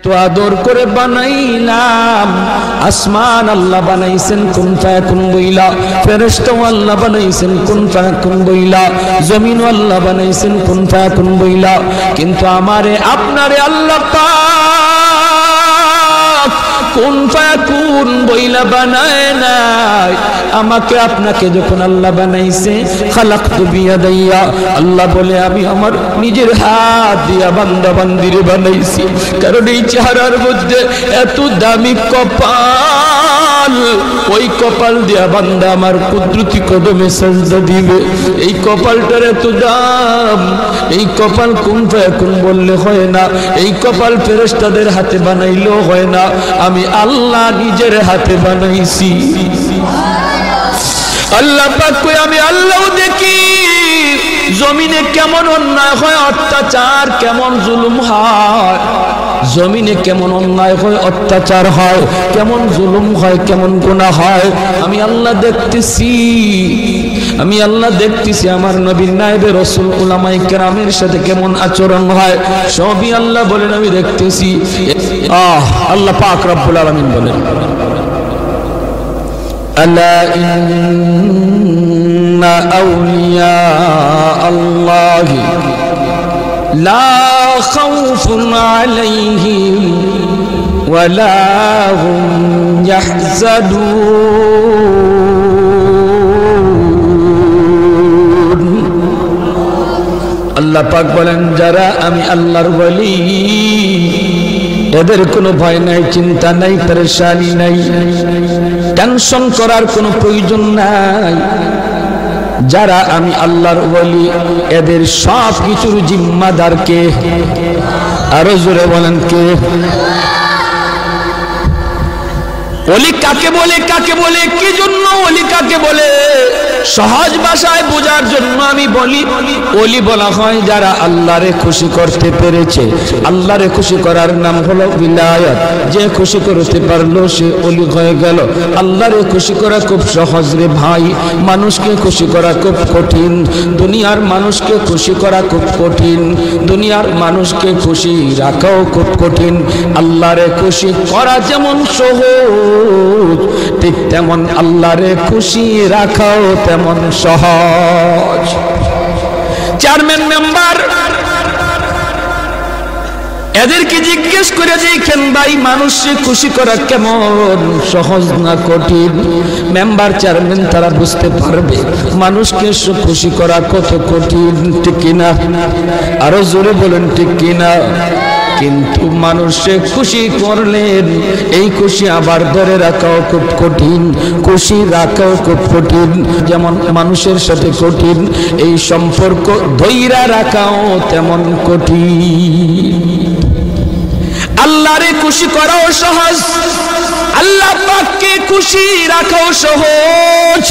তো আদর করে বানাইলাম। আসমান আল্লাহ বানাইছেন কুন ফায়াকুন বইলা, ফেরেশতা আল্লাহ বানাইছেন কুন ফায়াকুন বইলা, জমিন আল্লাহ বানাইছেন কুন ফায়াকুন বইলা। কিন্তু আমারে আপনারে আল্লাহ পাক কুন ফায়াকুন বইলা বানায় নাই। আমাকে আপনাকে যখন আল্লাহ বানাইছে, খালাকতু বিয়াদাইয়া, আল্লাহ বলে আমি আমার নিজের হাত দিয়া বান্দা বান্দিরে বানাইছি। কারণ এই চেহারার মধ্যে এত দামি কপাল, ওই কপাল দিয়া বান্দা আমার কুদরতি কদমে সাজদা দিবে। এই কপালটার এত দাম, এই কপাল কুন ফায়াকুন বললে হয় না, এই কপাল ফেরেশতাদের হাতে বানাইলেও হয় না, আমি আল্লাহ নিজের হাতে বানাইছি। আল্লাহ পাক কই আমি আল্লাহও দেখি জমিনে কেমন অন্যায় হয়, অত্যাচার কেমন জুলুম হয়, জমিনে কেমন অন্যায় হয়, অত্যাচার হয়, কেমন জুলুম হয়, কেমন গুনাহ হয়, আমি আল্লাহ দেখতেছি। আমি আল্লাহ দেখতেছি আমার নবীর নায়েবে রাসূল উলামায়ে কেরামের সাথে কেমন আচরণ হয়, সবই আল্লাহ বলেন আমি দেখতেছি। আল্লাহ পাক রব্বুল আলামিন বলেন আলা ইন্না আউলিয়া আল্লাহি লা খাউফুন আলাইহিম ওয়া লা হুম ইয়াহজানুন। আল্লাহ পাক বলেন যারা আমি আল্লাহর ওলি এদের কোনো ভয় নাই, চিন্তা নাই, পেরেশানি নাই, টেনশন করার কোনো প্রয়োজন নাই। যারা আমি আল্লাহর ওলি এদের সব কিছুর জিম্মাদার কে? আরো জোরে বলেন কে? ওলি কাকে বলে, কাকে বলে, কি জন্য ওলি কাকে বলে? সহজ ভাষায় বোঝার জন্য আমি বলি, ওলি বলা হয় যারা আল্লাহরে খুশি করতে পেরেছে। আল্লাহরে খুশি করার নাম হলো বিলায়াত। যে খুশি করতে পারলো সে ওলি হয়ে গেল। আল্লাহরে খুশি করা খুব সহজ রে ভাই, মানুষকে খুশি করা খুব কঠিন। দুনিয়ার মানুষকে খুশি করা খুব কঠিন, দুনিয়ার মানুষকে খুশি রাখাও খুব কঠিন। আল্লাহরে খুশি করা যেমন সহজ, ঠিক তেমন আল্লাহরে খুশি রাখাও তেমন সহজ। চেয়ারম্যান মেম্বার এদেরকে জিজ্ঞেস করে দেখেন ভাই মানুষকে খুশি করা কেমন সহজ না কঠিন? মেম্বার চেয়ারম্যান তারা বুঝতে পারবে মানুষকে খুশি করা কত কঠিন, ঠিক কিনা? আরো জোরে বলেন ঠিক কিনা? কিন্তু মানুষকে খুশি করলেন, এই খুশি আবার ধরে রাখাও খুব কঠিন, খুশি রাখাও খুব কঠিন। যেমন মানুষের সাথে কঠিন, এই সম্পর্ক ধৈর্য রাখাও তেমন কঠিন। আল্লাহরে খুশি করাও সহজ, আল্লাহ পাককে খুশি রাখাও সহজ,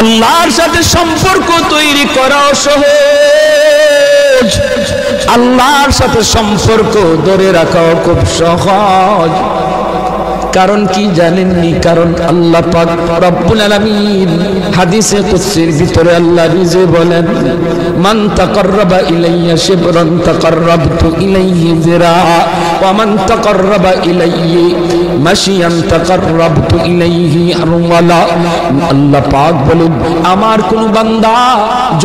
আল্লাহর সাথে সম্পর্ক তৈরি করাও সহজ, আল্লাহর সাথে সম্পর্ক ধরে রাখাও খুব সহজ। কারণ কি জানেননি? কারণ আল্লাহ পাক রব্বুল আলামিন হাদিসে কুদসির ভিতরে আল্লাহ নিজে বলেন, মান তাকাররাবা ইলাইয়া শিবরান তাকাররাবতু ইলাইহি যিরাআ ওয়া মান তাকাররাবা ইলাইহি মাশিয়ান তাকাররাবতু ইলাইহি আরওয়ালা। আল্লাহ পাক বলেন আমার কোন বান্দা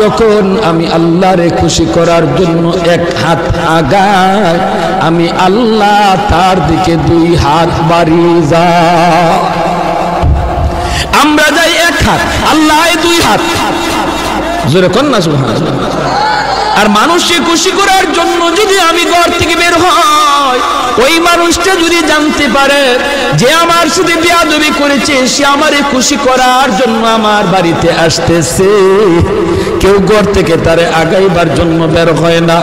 যখন আমি আল্লাহরে খুশি করার জন্য এক হাত আগায়, আমি আল্লাহ তার দিকে দুই হাত বাড়িয়ে যায়। আমরা যাই এক হাত, আল্লাহ দুই হাত, জোরে কোন না সুবহানাল্লাহ। আর মানুষকে খুশি করার জন্য যদি আমি ঘর থেকে বের হই, ওই মানুষটা যদি জানতে পারে যে আমার সাথে বেয়াদবি করেছে, সে আমারে খুশি করার জন্য আমার বাড়িতে আসতেছে, কেউ ঘর থেকে তারে আগাইবার জন্য বের হয় না।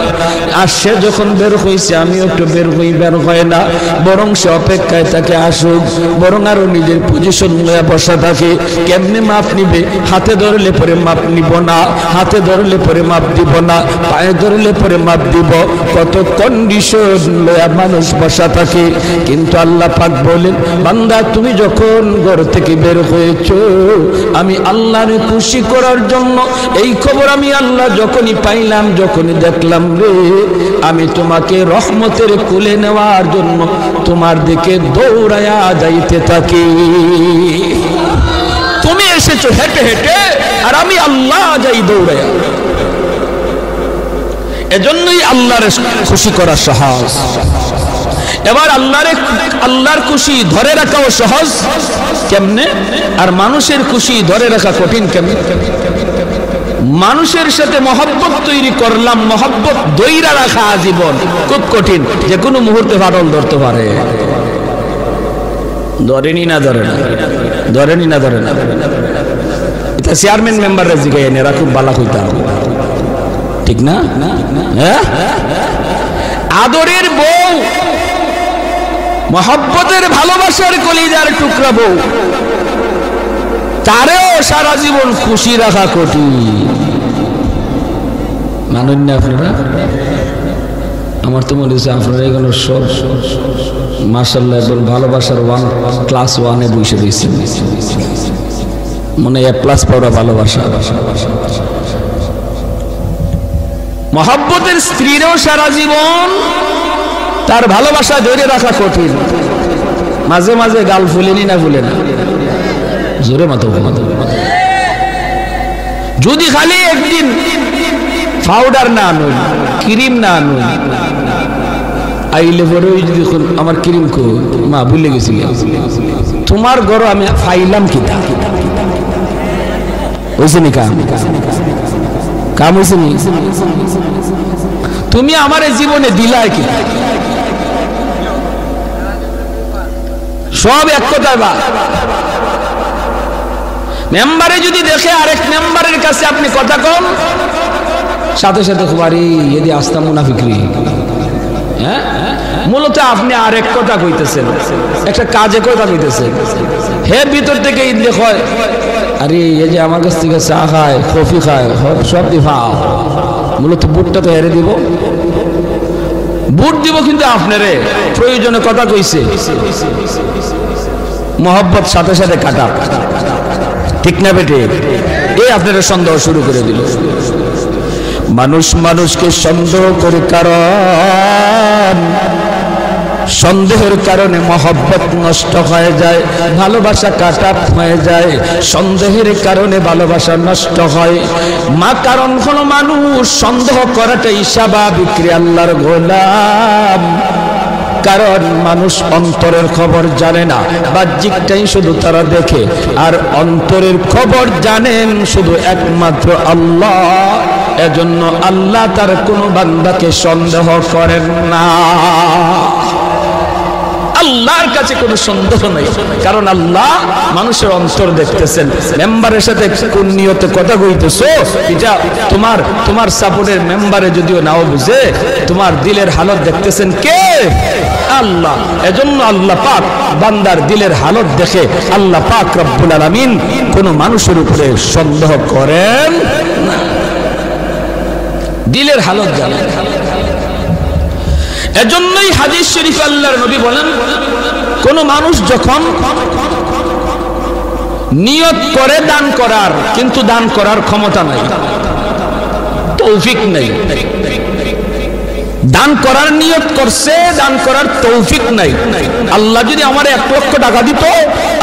আর সে যখন বের হয়েছে আমিও একটু বের হই, বের হয় না, বরং সে অপেক্ষায় তাকে আসুক, বরং আরো নিজের পজিশন নিয়ে বসা থাকে। কেমনে মাপ নিবে? হাতে ধরলে পরে মাপ নিব না, হাতে ধরলে পরে মাপ দিব না, পায়ে ধরলে পরে মাপ দিব, কত কন্ডিশন লয়া মানুষ বসা থাকে। কিন্তু আল্লাহ পাক বলেন বান্দা তুমি যখন ঘর থেকে বের হয়েছো, আমি আল্লাহরে খুশি করার জন্য এই খবর আমি আল্লাহ যখনই পাইলাম, যখনই দেখলাম রে, আমি তোমাকে রহমতের কুলে নেওয়ার জন্য তোমার দিকে দৌড়ায়া যাইতে থাকি। তুমি এসেছো হেঁটে হেঁটে, আর আমি আল্লাহ যাই দৌড়ায়া। এজন্যই আল্লাহর খুশি করা সহজ। এবার আল্লাহর খুশি ধরে রাখাও সহজ কেমনে, আর মানুষের খুশি ধরে রাখা কঠিন কেমনে? মানুষের সাথে মহব্বত তৈরি করলাম, মহব্বত দইরা রাখা আজীবন খুব কঠিন, যে কোনো মুহূর্তে ফাটল ধরতে পারে। ধরেনি না ধরে না, ধরেনি না ধরে না। এটা চেয়ারম্যান মেম্বাররা জিগাই এরা খুব বালা হইতাম, ঠিক না? হ্যাঁ, আদরের বউ, মহব্বতের ভালোবাসার কলিজার টুকরা বউ, তারেও সারা জীবন খুশি রাখা কঠিন। মানেন না আপনারা? আমার তো মনে হচ্ছে আপনারা এগুলো সব মাশাআল্লাহ একদম ভালোবাসার ক্লাস 1-এ বসে দিয়েছেন, মনে A+ পাওয়া ভালোবাসা। মহব্বতের স্ত্রীরও সারা জীবন তার ভালোবাসা ধরে রাখা কঠিন। মাঝে মাঝে গাল ফুলেনি না ফুলে না, জোরে মাথা। যদি খালি একদিন পাউডার না আনুন, ক্রিম না আনুন, আইলে পরে যদি আমার ক্রিম কো মা ভুলে গেছি, তোমার ঘর আমি ফাইলাম কি তা হয়েছে নি? কাম হয়েছে নি? তুমি আমার জীবনে দিলাই কি? সব এক কথায় বা মেম্বারে যদি দেখে আরেক মেম্বারের কাছে আপনি কথা কম, সাথে সাথে খুবারি এদি আস্তা মুনাফিকরি। হ্যাঁ, মূলত আপনি আরেক কথা কইতেছেন, একটা কাজে কথা কইতেছেন। হে ভিতর থেকে ইদলে হয়, আরে এই যে আমার কাছ থেকে চা খায়, কফি খায়, সব দিফাও, মূলত বুটটা তো হেরে দিব, বুট দিব, কিন্তু আপনারে প্রয়োজনে কথা কইছে, মহব্বত সাথে সাথে কাটা, ঠিক না বেটে? এই আপনারা সন্দেহ শুরু করে দিল। মানুষ মানুষকে সন্দেহ করে, কারণ সন্দেহের কারণে মহব্বত নষ্ট হয়ে যায়, ভালোবাসা কাটা হয়ে যায়, সন্দেহের কারণে ভালোবাসা নষ্ট হয়। কারণ হলো মানুষ সন্দেহ করাটাই স্বাভাবিক রে আল্লাহর গোলাম। কারণ মানুষ অন্তরের খবর জানে না, বাহ্যিকটাই শুধু তারা দেখে, আর অন্তরের খবর জানেন শুধু একমাত্র আল্লাহ। এজন্য আল্লাহ তার কোনো বান্দাকে সন্দেহ করেন না। আল্লাহর কাছে কোনো সন্দেহ নেই, কারণ আল্লাহ মানুষের অন্তর দেখতেছেন। মেম্বারের সাথে কোন নিয়তে কথা কইতেছো, এটা তোমার সাপোর্টের মেম্বারে যদিও নাও বুঝে, তোমার দিলের হালত দেখতেছেন কে? আল্লাহ। এজন্য আল্লাহ পাক বান্দার দিলের হালত দেখে আল্লাহ পাক রব্বুল আলামিন কোন মানুষের উপরে সন্দেহ করেন না, দিলের হালত জানেন। এজন্যই হাদিস শরীফে আল্লাহর নবী বলেন, কোন মানুষ যখন নিয়ত করে দান করার, কিন্তু দান করার ক্ষমতা নাই, তৌফিক নাই, দান করার নিয়ত করছে, দান করার তৌফিক নাই। আল্লাহ যদি আমার 1 লক্ষ টাকা দিত,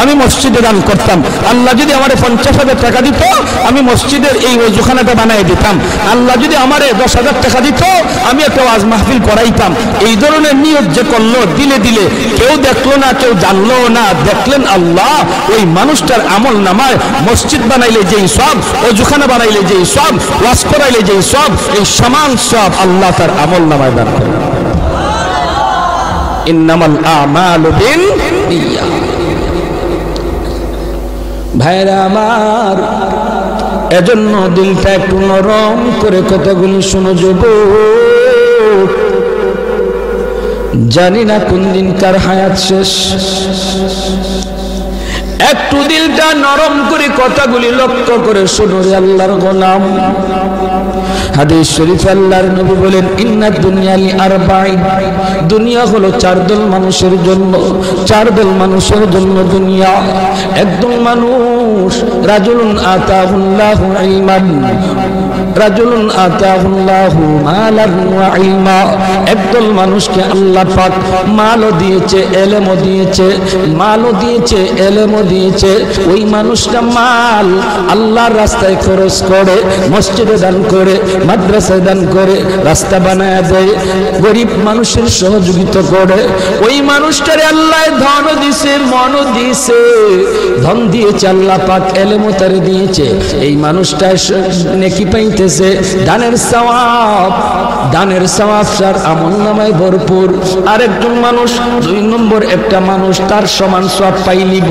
আমি মসজিদে দান করতাম। আল্লাহ যদি আমার 50,000 টাকা দিত, আমি মসজিদের এই ওযুখানাটা বানিয়ে দিতাম। আল্লাহ যদি আমার 10,000 টাকা দিত, আমি একটা ওয়াজ মাহফিল করাইতাম। এই ধরনের নিয়ত যে করলো দিলে দিলে, কেউ দেখলো না, কেউ জানলো না, দেখলেন আল্লাহ, ওই মানুষটার আমল নামায় মসজিদ বানাইলে যেই সব, ওযুখানা বানাইলে যেই সব, ওয়াজ করাইলে যেই সব, এই সমান সব আল্লাহ তার আমল নামায় দান করেন। ইন্নামাল আমালু বিন্নিয়াত। ভাইরা আমার, এজন্য দিলটা একটু নরম করে কথাগুলি শুনো যুবক। জানি না কোন দিন কার হায়াত শেষ, একটু দিলটা নরম করে কথাগুলি লক্ষ্য করে শুনো রে আল্লাহর গোলাম। হাদিস শরীফে আল্লাহর নবী বলেন ইন্না দুনিয়া লি আরবাঈন, দুনিয়া হলো চার দল মানুষের জন্য, চার দল মানুষের জন্য দুনিয়া। একদল মানুষ রাজুলুন আতাহুল্লাহু ইলমান, রাজুলুন আতাহুল্লাহু মালান ওয়া ইলমা, একদল মানুষকে আল্লাহ পাক মালও দিয়েছে, ইলমও দিয়েছে, মালও দিয়েছে, ইলমও দিয়েছে। ওই মানুষটা মাল আল্লাহর রাস্তায় খরচ করে, মসজিদে দান করে, মাদ্রাসায় দান করে, রাস্তা বানায় দেয়, গরিব মানুষের সহযোগিতা করে। ওই মানুষটারে আল্লাহ ধন দিয়েছে, মন দিয়েছে, ধন দিয়েছে আল্লাহ পাক, ইলমও তারে দিয়েছে। এই মানুষটা নেকি পাইতেছে, দানের সওয়াব, দানের সওয়াব তার আমলনামায় ভরপুর। আরেকজন মানুষ, দুই নম্বর একটা মানুষ তার সমান সওয়াব পাইলিব,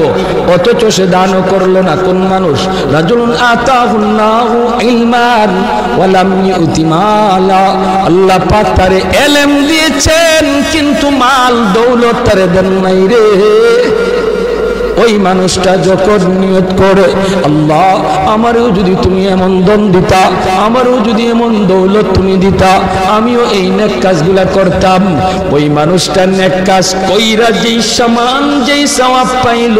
অথচ সে দানও করলো না। কোন মানুষ? রাজুলুন আতাহুল্লাহু ইলমান ওয়া লাম ইউতি মালা, আল্লাহ পাক তারে ইলম দিয়েছেন কিন্তু মাল দৌলত তারে দেন নাই রে। ওই মানুষটা যখন নিয়ত করে আল্লাহ আমারও যদি তুমি এমন ধন দিতা, আমারও যদি এমন দৌলত তুমি দিতা, আমিও এই নেক কাজগুলা করতাম। ওই মানুষটা নেক কাজ কইরা যেই সমান যেই সওয়াব পাইল,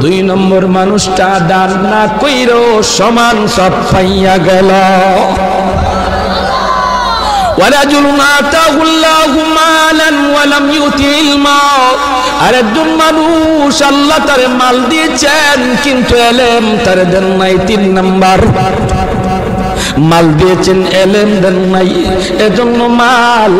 দুই নম্বর মানুষটা দান না কইরো সমান সব পাইয়া গেল। ওয়ারাজুলুন আতাহুল্লাহু মালান ওয়া লাম ইউতি ইলমা, আরেকজন মানুষ আল্লাহ তারে মাল দিয়েছেন কিন্তু ইলম তারে দেন নাই। তিন নাম্বার, মাল দিয়েছেন ইলম দেন নাই, এজন্য মাল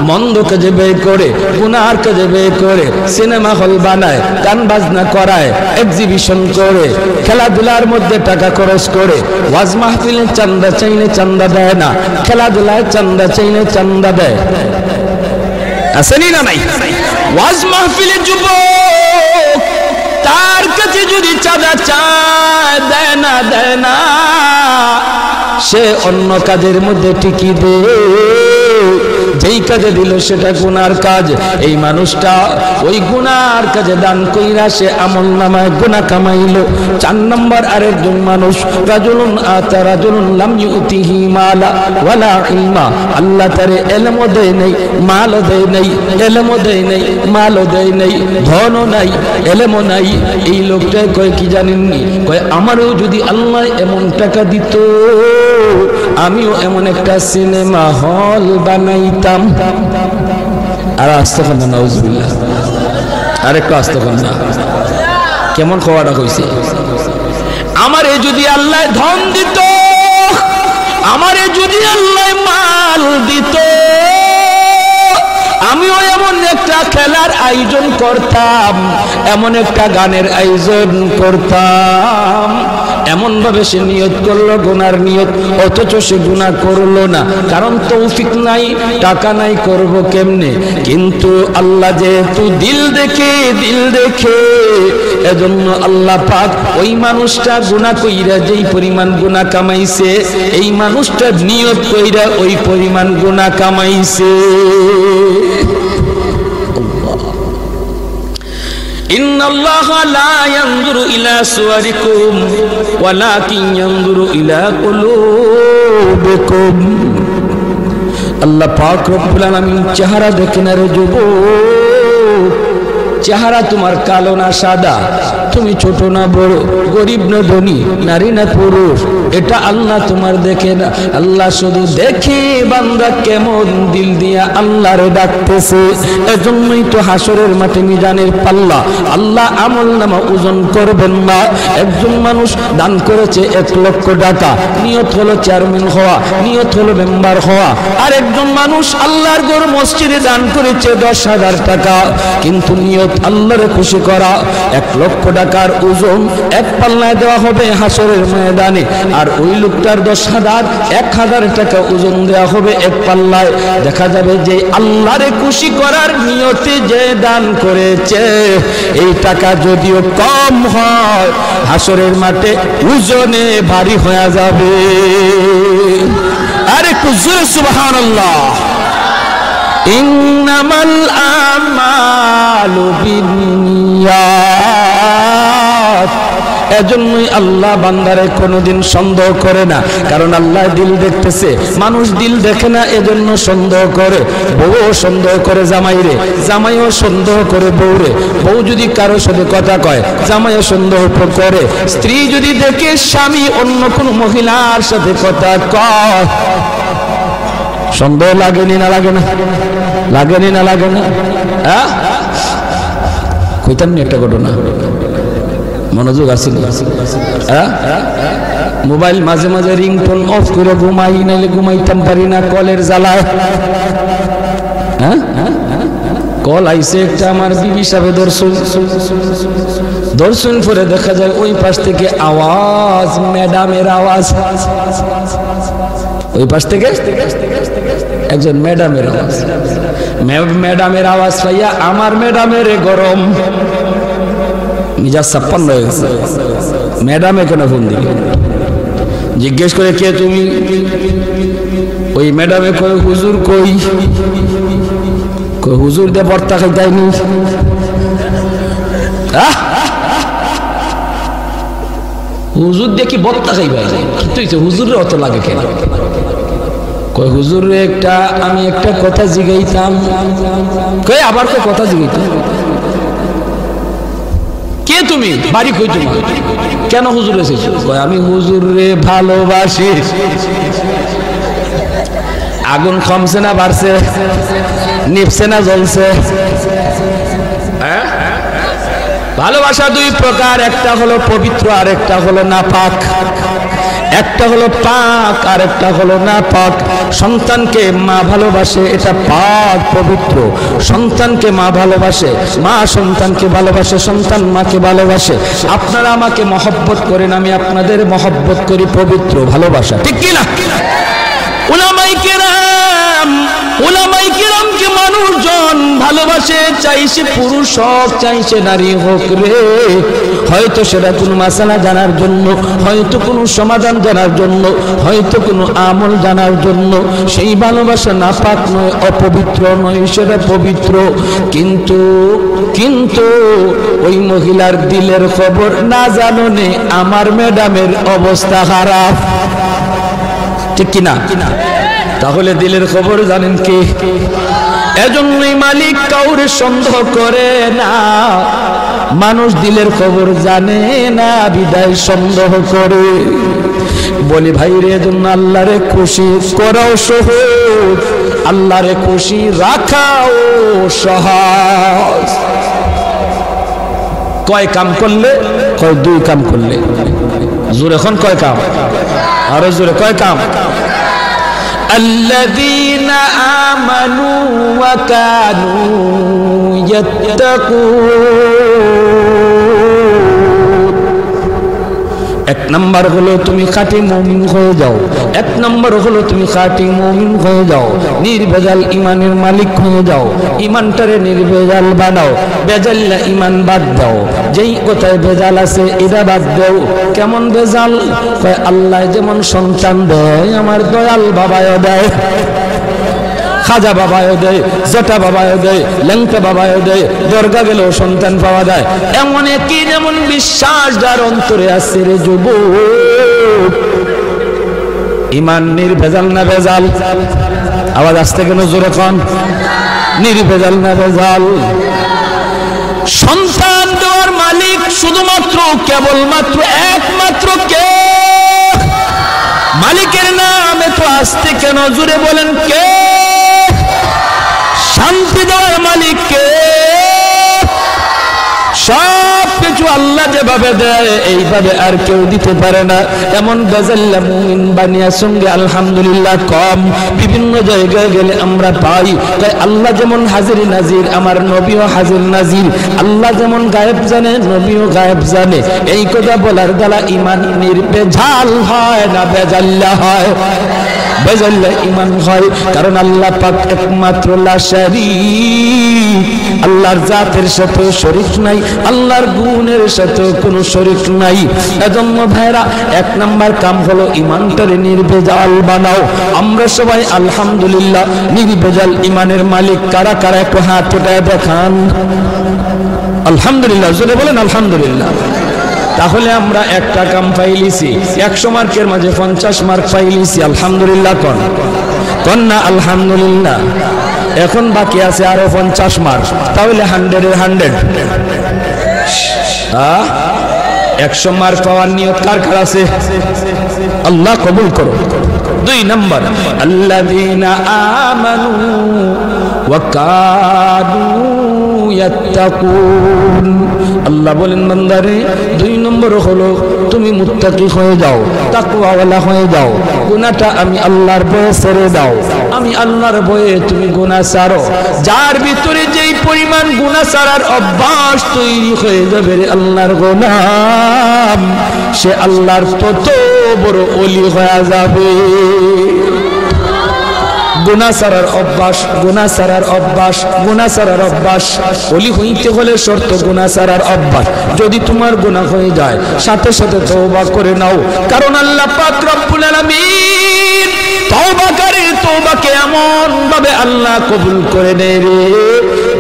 মন্দ কাজে ব্যয় করে, গুনার কাজে ব্যয় করে, সিনেমা হল বানায়, গান বাজনা করায়, এক্সিবিশন করে, খেলাধুলার মধ্যে টাকা খরচ করে, ওয়াজ মাহফিলে চান্দা চাইলে চান্দা দেয় না, খেলাধুলায় চান্দা চাইলে চান্দা দেয়। আসেনি না নাই? ওয়াজ মাহফিলে যুবক তার কাছে যদি চাঁদা চায়, দেয় না, দেয় না, সে অন্য কাজের মধ্যে টিকি দেয়। যেই কাজে দিল সেটা গুনার কাজ। এই মানুষটা ওই গুনার কাজে দান কইরা সে আমলনামায় গুনাহ কামাইলো। চার নম্বর আরেকজন মানুষ রাজুলুন আতা রাজুলুন লাম ইউতিহি মালা ওয়ালা ইলমা, আল্লাহ তারে ইলমও দেয় নাই, মালও দেয় নাই, ইলমও দেয় নাই, মালও দেয় নাই, ধনও নাই, ইলমও নাই। এই লোকটা কয় কি জানেননি? কয় আমারও যদি আল্লাহ এমন টাকা দিত, আমিও এমন একটা সিনেমা হল বানাইতাম। আর আস্তাগফিরুল্লাহ, নাউজুবিল্লাহ, আরেকটু আস্তাগফিরুল্লাহ। কেমন খাওয়াটা কইছে? আমারে যদি আল্লাহ ধন দিত, আমারে যদি আল্লাহ মাল দিত, আমিও এমন একটা খেলার আয়োজন করতাম, এমন একটা গানের আয়োজন করতাম। এমন ভাবে সে নিয়ত করলো গুনার নিয়ত, অথচ সে গুনাহ করলো না, কারণ তৌফিক নাই, টাকা নাই, করব কেমনে? কিন্তু আল্লাহ যেহেতু দিল দেখে, দিল দেখে, এজন্য আল্লাহ পাক ওই মানুষটা গুনাহ কইরা যেই পরিমাণ গুনাহ কামাইছে, এই মানুষটা নিয়ত কইরা ওই পরিমাণ গুনাহ কামাইছে। ইন্নাল্লাহা লা ইয়ানজুরু ইলা সুওয়ারিকুম ওয়ালাকিন ইয়ানজুরু ইলা কুলুবিকুম। আল্লাহ পাক রব্বুল আলামিন চেহারা দেখেন রে যুবক, চেহারা তোমার কালো না সাদা, তুমি ছোট না বড়, গরিব না ধনী, নারী না পুরুষ, এটা আল্লাহ তোমার দেখে না। আল্লাহ শুধু দেখে বান্দা কেমন দিল দিয়া আল্লাহরে ডাকতেছে। এজন্যই তো হাসরের মাঠে মিজানের পাল্লা আল্লাহ আমলনামা ওজন করবেন না। একজন মানুষ দান করেছে 1 লক্ষ টাকা, নিয়ত হলো চেয়ারম্যান হওয়া, নিয়ত হলো মেম্বার হওয়া। আর একজন মানুষ আল্লাহর ঘর মসজিদে দান করেছে 10,000 টাকা, কিন্তু নিয়ত আল্লাহরে খুশি করা। 1 লক্ষ টাকার ওজন এক পাল্লায় দেওয়া হবে হাসরের ময়দানে, আর ওই লোকটার 10,000 টাকা ওজন দেওয়া হবে এক পাল্লায়। দেখা যাবে যে আল্লাহরে খুশি করার নিয়তে যে দান করেছে, এই টাকা যদিও কম হয়, হাসরের মাঠে ওজনে ভারী হয়ে যাবে। আরে কুজুর সুবহানাল্লাহ। ইন্নামাল আমালু বিন্নিয়াত, এজন্যই আল্লাহ বান্দারে কোনোদিন সন্দেহ করে না, কারণ আল্লাহ দিল দেখতেছে, মানুষ দিল দেখে না, এজন্য সন্দেহ করে। বউ সন্দেহ করে জামাইরে, জামাইও সন্দেহ করে বউরে। বউ যদি কারো সাথে কথা কয়, জামাইও সন্দেহ করে। স্ত্রী যদি দেখে স্বামী অন্য কোনো মহিলার সাথে কথা কয়, সন্দেহ লাগেনি না লাগে না? লাগেনি না লাগে না? হ্যাঁ, কইতাম নি একটা ঘটনা, মনোযোগ আসেন। হ্যাঁ, মোবাইল মাঝে মাঝে রিংটোন অফ করে ঘুমাই, নাইলে ঘুমাইতাম পারি না কলের জ্বালায়। হ্যাঁ, কল আইসে একটা, আমার বিবি সাহেব দর্শন করে দেখা যায় ওই পাশ থেকে আওয়াজ, ম্যাডামের আওয়াজ। ওই পাশ থেকে একজন ম্যাডামের আওয়াজ, ম্যাডামের আওয়াজ পাইয়া আমার ম্যাডামের গরম মিজাজ 56 হয়ে গেছে। ম্যাডামে কেন ফোন দিল? জিজ্ঞেস করে কে তুমি? ওই ম্যাডামে কই হুজুর কই? হুজুর দিয়ে বর্তা খাইতাইনি। হুজুর দিয়ে কি বর্তা খাইবাই? কিন্তু হুজুরের অত লাগে কেন? কই হুজুরে একটা, আমি একটা কথা জিগাইতাম। কই আবার তো কথা জিগাইতাম। কে তুমি? বাড়ি কই তুমি? কেন হুজুর এসেছো? কই আমি হুজুরে ভালোবাসি। আগুন কমছে না বাড়ছে? নিভছে না জ্বলছে? ভালোবাসা দুই প্রকার, একটা হলো পবিত্র আর একটা হলো নাপাক। একটা হলো পাক আর একটা হলো নাপাক। সন্তানকে মা ভালোবাসে, এটা পাক পবিত্র। সন্তানকে মা ভালোবাসে, মা সন্তানকে ভালোবাসে, সন্তান মাকে ভালোবাসে। আপনারা আমাকে মহব্বত করেন, আমি আপনাদের মহব্বত করি, পবিত্র ভালোবাসা, ঠিক কি না? উলামায়ে কেরাম, উলামায়ে কেরামকে মানুষজন ভালোবাসে, চাইছে পুরুষ হোক চাইছে নারী হোক রে। হয়তো সেটা কোনো মাসালা জানার জন্য, হয়তো কোনো সমাধান জানার জন্য, হয়তো কোনো আমল জানার জন্য। সেই ভালোবাসা নাপাক নয়, অপবিত্র নয়, সেটা পবিত্র। কিন্তু কিন্তু ওই মহিলার দিলের খবর না জাননে আমার ম্যাডামের অবস্থা খারাপ, ঠিক কিনা? তাহলে দিলের খবর জানেন কি? এজন্যই মালিক কাউরে সন্দেহ করে না। মানুষ দিলের খবর জানে না, বিদায় সন্দেহ করে। বলি ভাই রে, এজন্য আল্লাহরে খুশি করাও সহজ, আল্লাহরে খুশি রাখাও সহজ। কয় কাম করলে? কয় দুই কাম করলে। জোরে এখন কয় কাম? আরো জোরে কয় কাম? الذين آمنوا وكانوا يتقون। এক নাম্বার হলো তুমি খাঁটি মুমিন হয়ে যাও। এক নাম্বার হলো তুমি খাঁটি মুমিন হয়ে যাও, নির্ভেজাল ইমানের মালিক হয়ে যাও। ইমানটারে নির্ভেজাল বানাও, বেজাল্লা ইমান বাদ দাও। যেই কোথায় ভেজাল আছে এটা বাদ দাও। কেমন ভেজাল? কয় আল্লাহ যেমন সন্তান দেয়, আমার দয়াল বাবাও দেয়, খাজা বাবাও দেয়, জটা বাবাও দেয়, ল্যাংটা বাবাও দেয়, দরগা গেলেও সন্তান পাওয়া যায়। এমন একই যেমন বিশ্বাস যার অন্তরে আছে রে যুবক। ইমান নির্ভেজাল না ভেজাল? আওয়াজ আসতে কেন জোরে কন? নির্ভেজাল না ভেজাল? সন্তান দেওয়ার মালিক শুধুমাত্র কেবলমাত্র একমাত্র কে? মালিকের নাম এত আসতে কেন? জোরে বলেন কে? শান্তি দেওয়ার মালিক কে? সব কিছু আল্লাহ যেভাবে দেয় এইভাবে আর কেউ দিতে পারে না। এমন বেজাল্লা মুমিন বানিয়ার সঙ্গে আলহামদুলিল্লাহ কম। বিভিন্ন জায়গায় গেলে আমরা পাই তাই আল্লাহ যেমন হাজির নাজির, আমার নবীও হাজির নাজির। আল্লাহ যেমন গায়েব জানে, নবীও গায়েব জানে। এই কথা বলার দ্বারা ইমান নির্ভেজাল হয় না বেজাল্লা হয়? বেজাল্লা ইমান হয়, কারণ আল্লাহ পাক একমাত্র লা শারীক। আল্লাহর জাতের সাথে শরীক নাই, আল্লাহর গুণের সাথে কোনো শরীক নাই। এজন্য ভাইরা এক নাম্বার কাম হলো ইমানটারে নির্ভেজাল বানাও। আমরা সবাই আলহামদুলিল্লাহ নির্ভেজাল ইমানের মালিক কারা কারা একটু হাত উঠায় দেখান। আলহামদুলিল্লাহ, জোরে বলেন আলহামদুলিল্লাহ। তাহলে আমরা একটা কাম পাইলিছি, 100 মার্কের মাঝে 50 মার্ক পাইলিছি। আলহামদুলিল্লাহ কোন না আলহামদুলিল্লাহ। এখন বাকি আছে আরো 50 মার্ক, তাহলে 100-এর 100। 100 মার্ক পাওয়ার নিয়ত কার কার আছে? আল্লাহ কবুল করো। 2 নম্বর, আল্লাযীনা আমানু ওয়া কানু ইয়াত্তাকুন। আল্লাহ বলেন বান্দারে 2 নম্বর হলো তুমি মুত্তাকি হয়ে যাও, তাকওয়াওয়ালা হয়ে যাও। গুনাহটা আমি আল্লাহর ভয়ে ছেড়ে দাও। আমি আল্লাহর ভয়ে তুমি গুনাহ ছাড়ো। যার ভিতরে যেই পরিমাণ গুনাহ ছাড়ার অভ্যাস তৈরি হয়ে যাবে রে আল্লাহর গোলাম, সে আল্লাহর তত বড় ওলি হয়ে যাবে। গুনাহ ছাড়ার অভ্যাস, গুনাহ ছাড়ার অভ্যাস, গুনাহ ছাড়ার অভ্যাস। ওলি হইতে হলে শর্ত গুনাহ ছাড়ার অভ্যাস। যদি তোমার গুনাহ হয়ে যায় সাথে সাথে তওবা করে নাও, কারণ আল্লাহ পাক রব্বুল আলামিন তওবাকারীর তওবাকে এমন ভাবে আল্লাহ কবুল করে নেয় রে,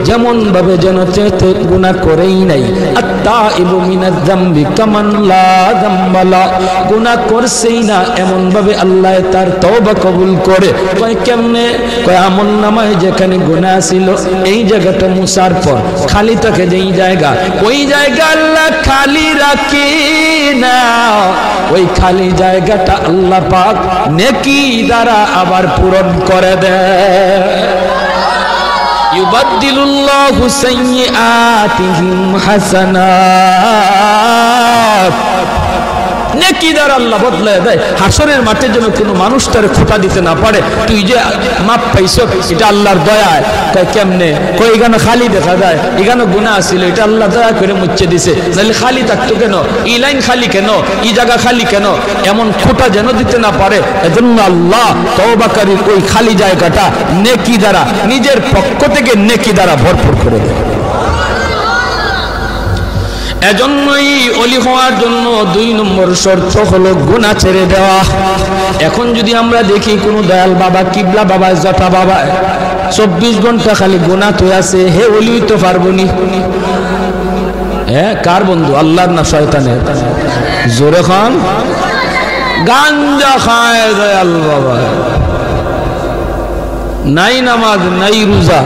যেমন ভাবে যেন চেতে গুনাহ করেই নাই। আত্তাইবু মিনাজ যামবি কামান লা যামবা লা, গুনাহ করছেই না এমন ভাবে আল্লাহ তার তওবা কবুল করে। কয় কেমনে? কয় আমল নামায় যেখানে গুনাহ ছিল এই জায়গাটা মুছার পর খালি থাকে যেই জায়গা, ওই জায়গা আল্লাহ খালি রাখে না। ওই খালি জায়গাটা আল্লাহ পাক নেকি দ্বারা আবার পূরণ করে দেয়। ইউবাদদিলুল্লাহু সাইয়্যাতিহিম হাসানাত। নেকি দ্বারা আল্লাহ বদলায় দেয়। হাসরের মাঠে যেন কোনো মানুষ তার খোঁটা দিতে না পারে, তুই যে মাপ পাইছ এটা আল্লাহর দয়ায়। কয় কেমনে? কই এখানে খালি দেখা যায়, এখানে গুনাহ ছিল, এটা আল্লাহ দয়া করে মুছে দিছে, নাহলে খালি থাকতো কেন? এই লাইন খালি কেন? এই জায়গা খালি কেন? এমন খোঁটা যেন দিতে না পারে, এজন্য আল্লাহ তওবাকারীর ওই খালি জায়গাটা নেকি দ্বারা, নিজের পক্ষ থেকে নেকি দ্বারা ভরপুর করে দেয়। এজন্যই ওলি হওয়ার জন্য 2 নম্বর শর্ত হলো গুনাহ ছেড়ে দেওয়া। এখন যদি আমরা দেখি কোন দয়াল বাবা, কিবলা বাবা, জটা বাবা 24 ঘন্টা খালি গুনাহ তো আছে, হে ওলি তো পারবো নি? কার বন্ধু, আল্লাহর না শয়তানের? জোরে খান। গাঞ্জা খায় দয়াল বাবা, নাই নামাজ নাই রোজা,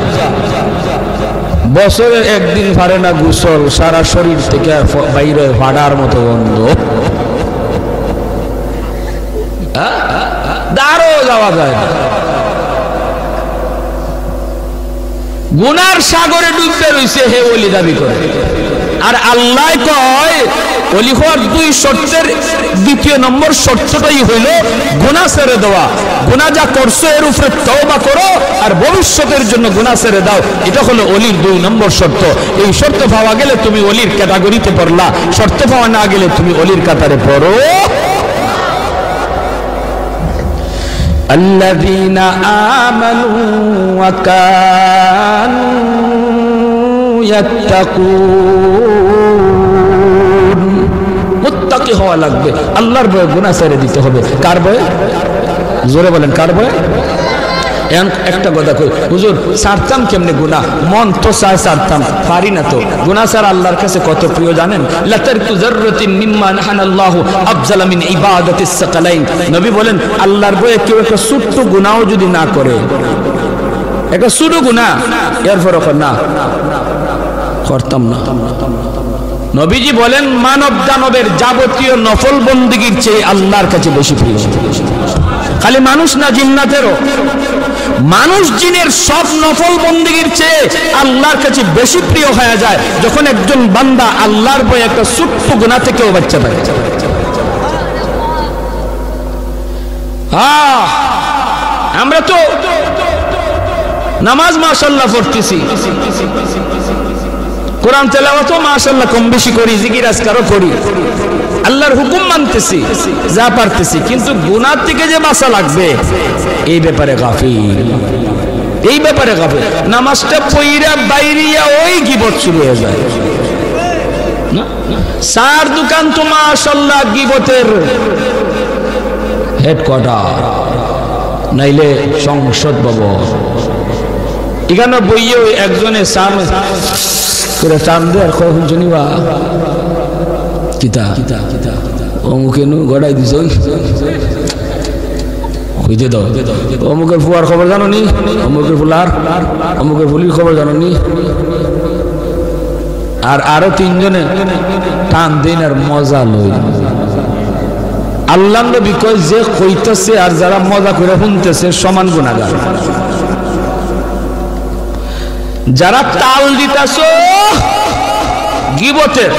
বছরে একদিন পারে না গোসল, সারা শরীর থেকে বাইরে ফাটার মতো গন্ধ, দাঁড়ও যাওয়া যায় না। গুনার সাগরে ডুবতে রইছে, হে ওলি দাবি করে। আর আল্লাহ কয় ওলি হওয়ার 2 শর্তের 2 নম্বর শর্তটাই হইল গুনাহ ছেড়ে দেওয়া। গুনাহ যা করছো এর উপরে তওবা করো আর ভবিষ্যতের জন্য গুনাহ ছেড়ে দাও। এটা হলো ওলির 2 নম্বর শর্ত। এই শর্ত পাওয়া গেলে তুমি ওলির ক্যাটাগরিতে পড়লা, শর্ত পাওয়া না গেলে তুমি ওলির কাতারে পড়ো। আল্লাযীনা আমানু ওয়া কানু ইয়াত্তাকুন। মুত্তাকি হওয়া লাগবে, আল্লাহর ভয়ে গুনাহ ছেড়ে দিতে হবে। কার ভয়ে? জোরে বলেন, কার ভয়ে? একটা কথা কই, হুজুর ছাড়তাম কেমনে গুনাহ? মন তো চায় ছাড়তাম, পারি না তো। গুনাহ ছাড়া আল্লাহর কাছে কত প্রিয় জানেন? লাতারকু যাররাতিন মিম্মা নাহানাল্লাহু আফজালা মিন ইবাদাতিস সাকালাইন। নবী বলেন আল্লাহর ভয়ে কেউ একটা ছোট্ট গুনাহও যদি না করে, একটা ছোট গুনাহ, এরপর না করতাম না। নবীজি বলেন মানব দানবের যাবতীয় নফল বন্দেগীর চেয়ে আল্লাহর কাছে বেশি প্রিয়। খালি মানুষ না, জিন্নাতেরও। মানুষ জিনের সব নফল বন্দেগীর চেয়ে আল্লাহর কাছে বেশি প্রিয় হয়ে যায় যখন একজন বান্দা আল্লাহর ভয়ে একটা ছোট্ট গুনাহ থেকেও বাঁচতে পারে। আমরা তো নামাজ মাশাআল্লাহ পড়তেছি, কোরআন তেলাওয়াতও মাশাআল্লাহ কম বেশি করি, জিকির আজকারও করি, আল্লাহর হুকুম মানতেছি যা পারতেছি, কিন্তু গুনাহ থেকে যে বাঁচা লাগবে এই ব্যাপারে গাফিল। এই ব্যাপারে গাফিল। নামাজটা পইরা বাইরিয়া ওই গীবত শুরু হয়ে যায়। সার দোকান তো মাশাআল্লাহ গীবতের হেডকোয়ার্টার, নাইলে সংসদ ভবন। এখানে বইয়ে একজনে সাম করে চান দে আর কখন জনিবা কিতা অমুকে নু গড়াই দিছ হইতে দাও অমুকের ফুয়ার খবর জানো নি অমুকের ফুলার অমুকের ফুলির খবর জানো নি আর আরো তিনজনে টান দিন আর মজা লই আল্লাহ নবী কয় যে কইতেছে আর যারা মজা করে শুনতেছে সমান গুনাহগার যারা তাল দিতেছ গীবতের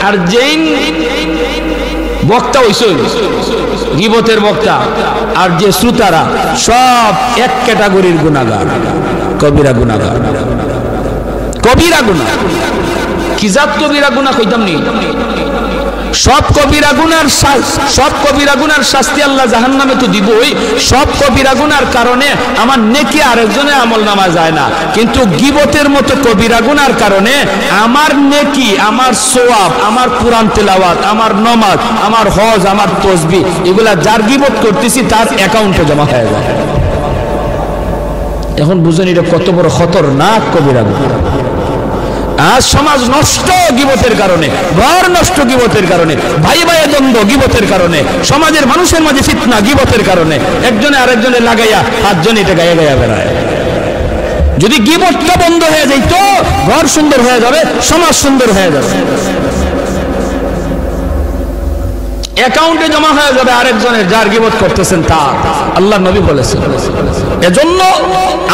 আর যেই বক্তা হইছে গীবতের বক্তা আর যে শ্রোতারা সব এক ক্যাটাগরির গুনাহগার কবিরা গুনাহগার কবিরা গুনাহ কি জাত কবিরা গুনাহ কইতাম নি সব কবিরা গুনার শাস্তি আল্লাহ জাহান্নামে তো দিবই সব কবিরা গুনার কারণে আমার নেকি আরেকজনের আমলনামা যায় না কিন্তু গীবতের মতো কবিরা গুনার কারণে আমার নেকি আমার সওয়াব আমার কুরআন তেলাওয়াত আমার নামাজ আমার হজ আমার তাসবিহ এগুলা যার গীবত করতেছি তার অ্যাকাউন্টে জমা হয়ে যায় এখন বুঝুন এটা কত বড় খতরনাক কবিরা গুনাহ আজ সমাজ নষ্ট গীবতের কারণে ঘর নষ্ট গীবতের কারণে ভাই ভাইয়ের দ্বন্দ্ব গীবতের কারণে সমাজের মানুষের মাঝে ফিতনা গীবতের কারণে একজনে আরেকজনে লাগাইয়া পাঁচজন এটা গায়ে গায়ে বেড়ায় যদি গীবতটা বন্ধ হয়ে যায় তো ঘর সুন্দর হয়ে যাবে সমাজ সুন্দর হয়ে যাবে অ্যাকাউন্টে জমা হয়ে যাবে আরেকজনের যার গীবত করতেছেন তার আল্লাহ নবী বলেছেন এজন্য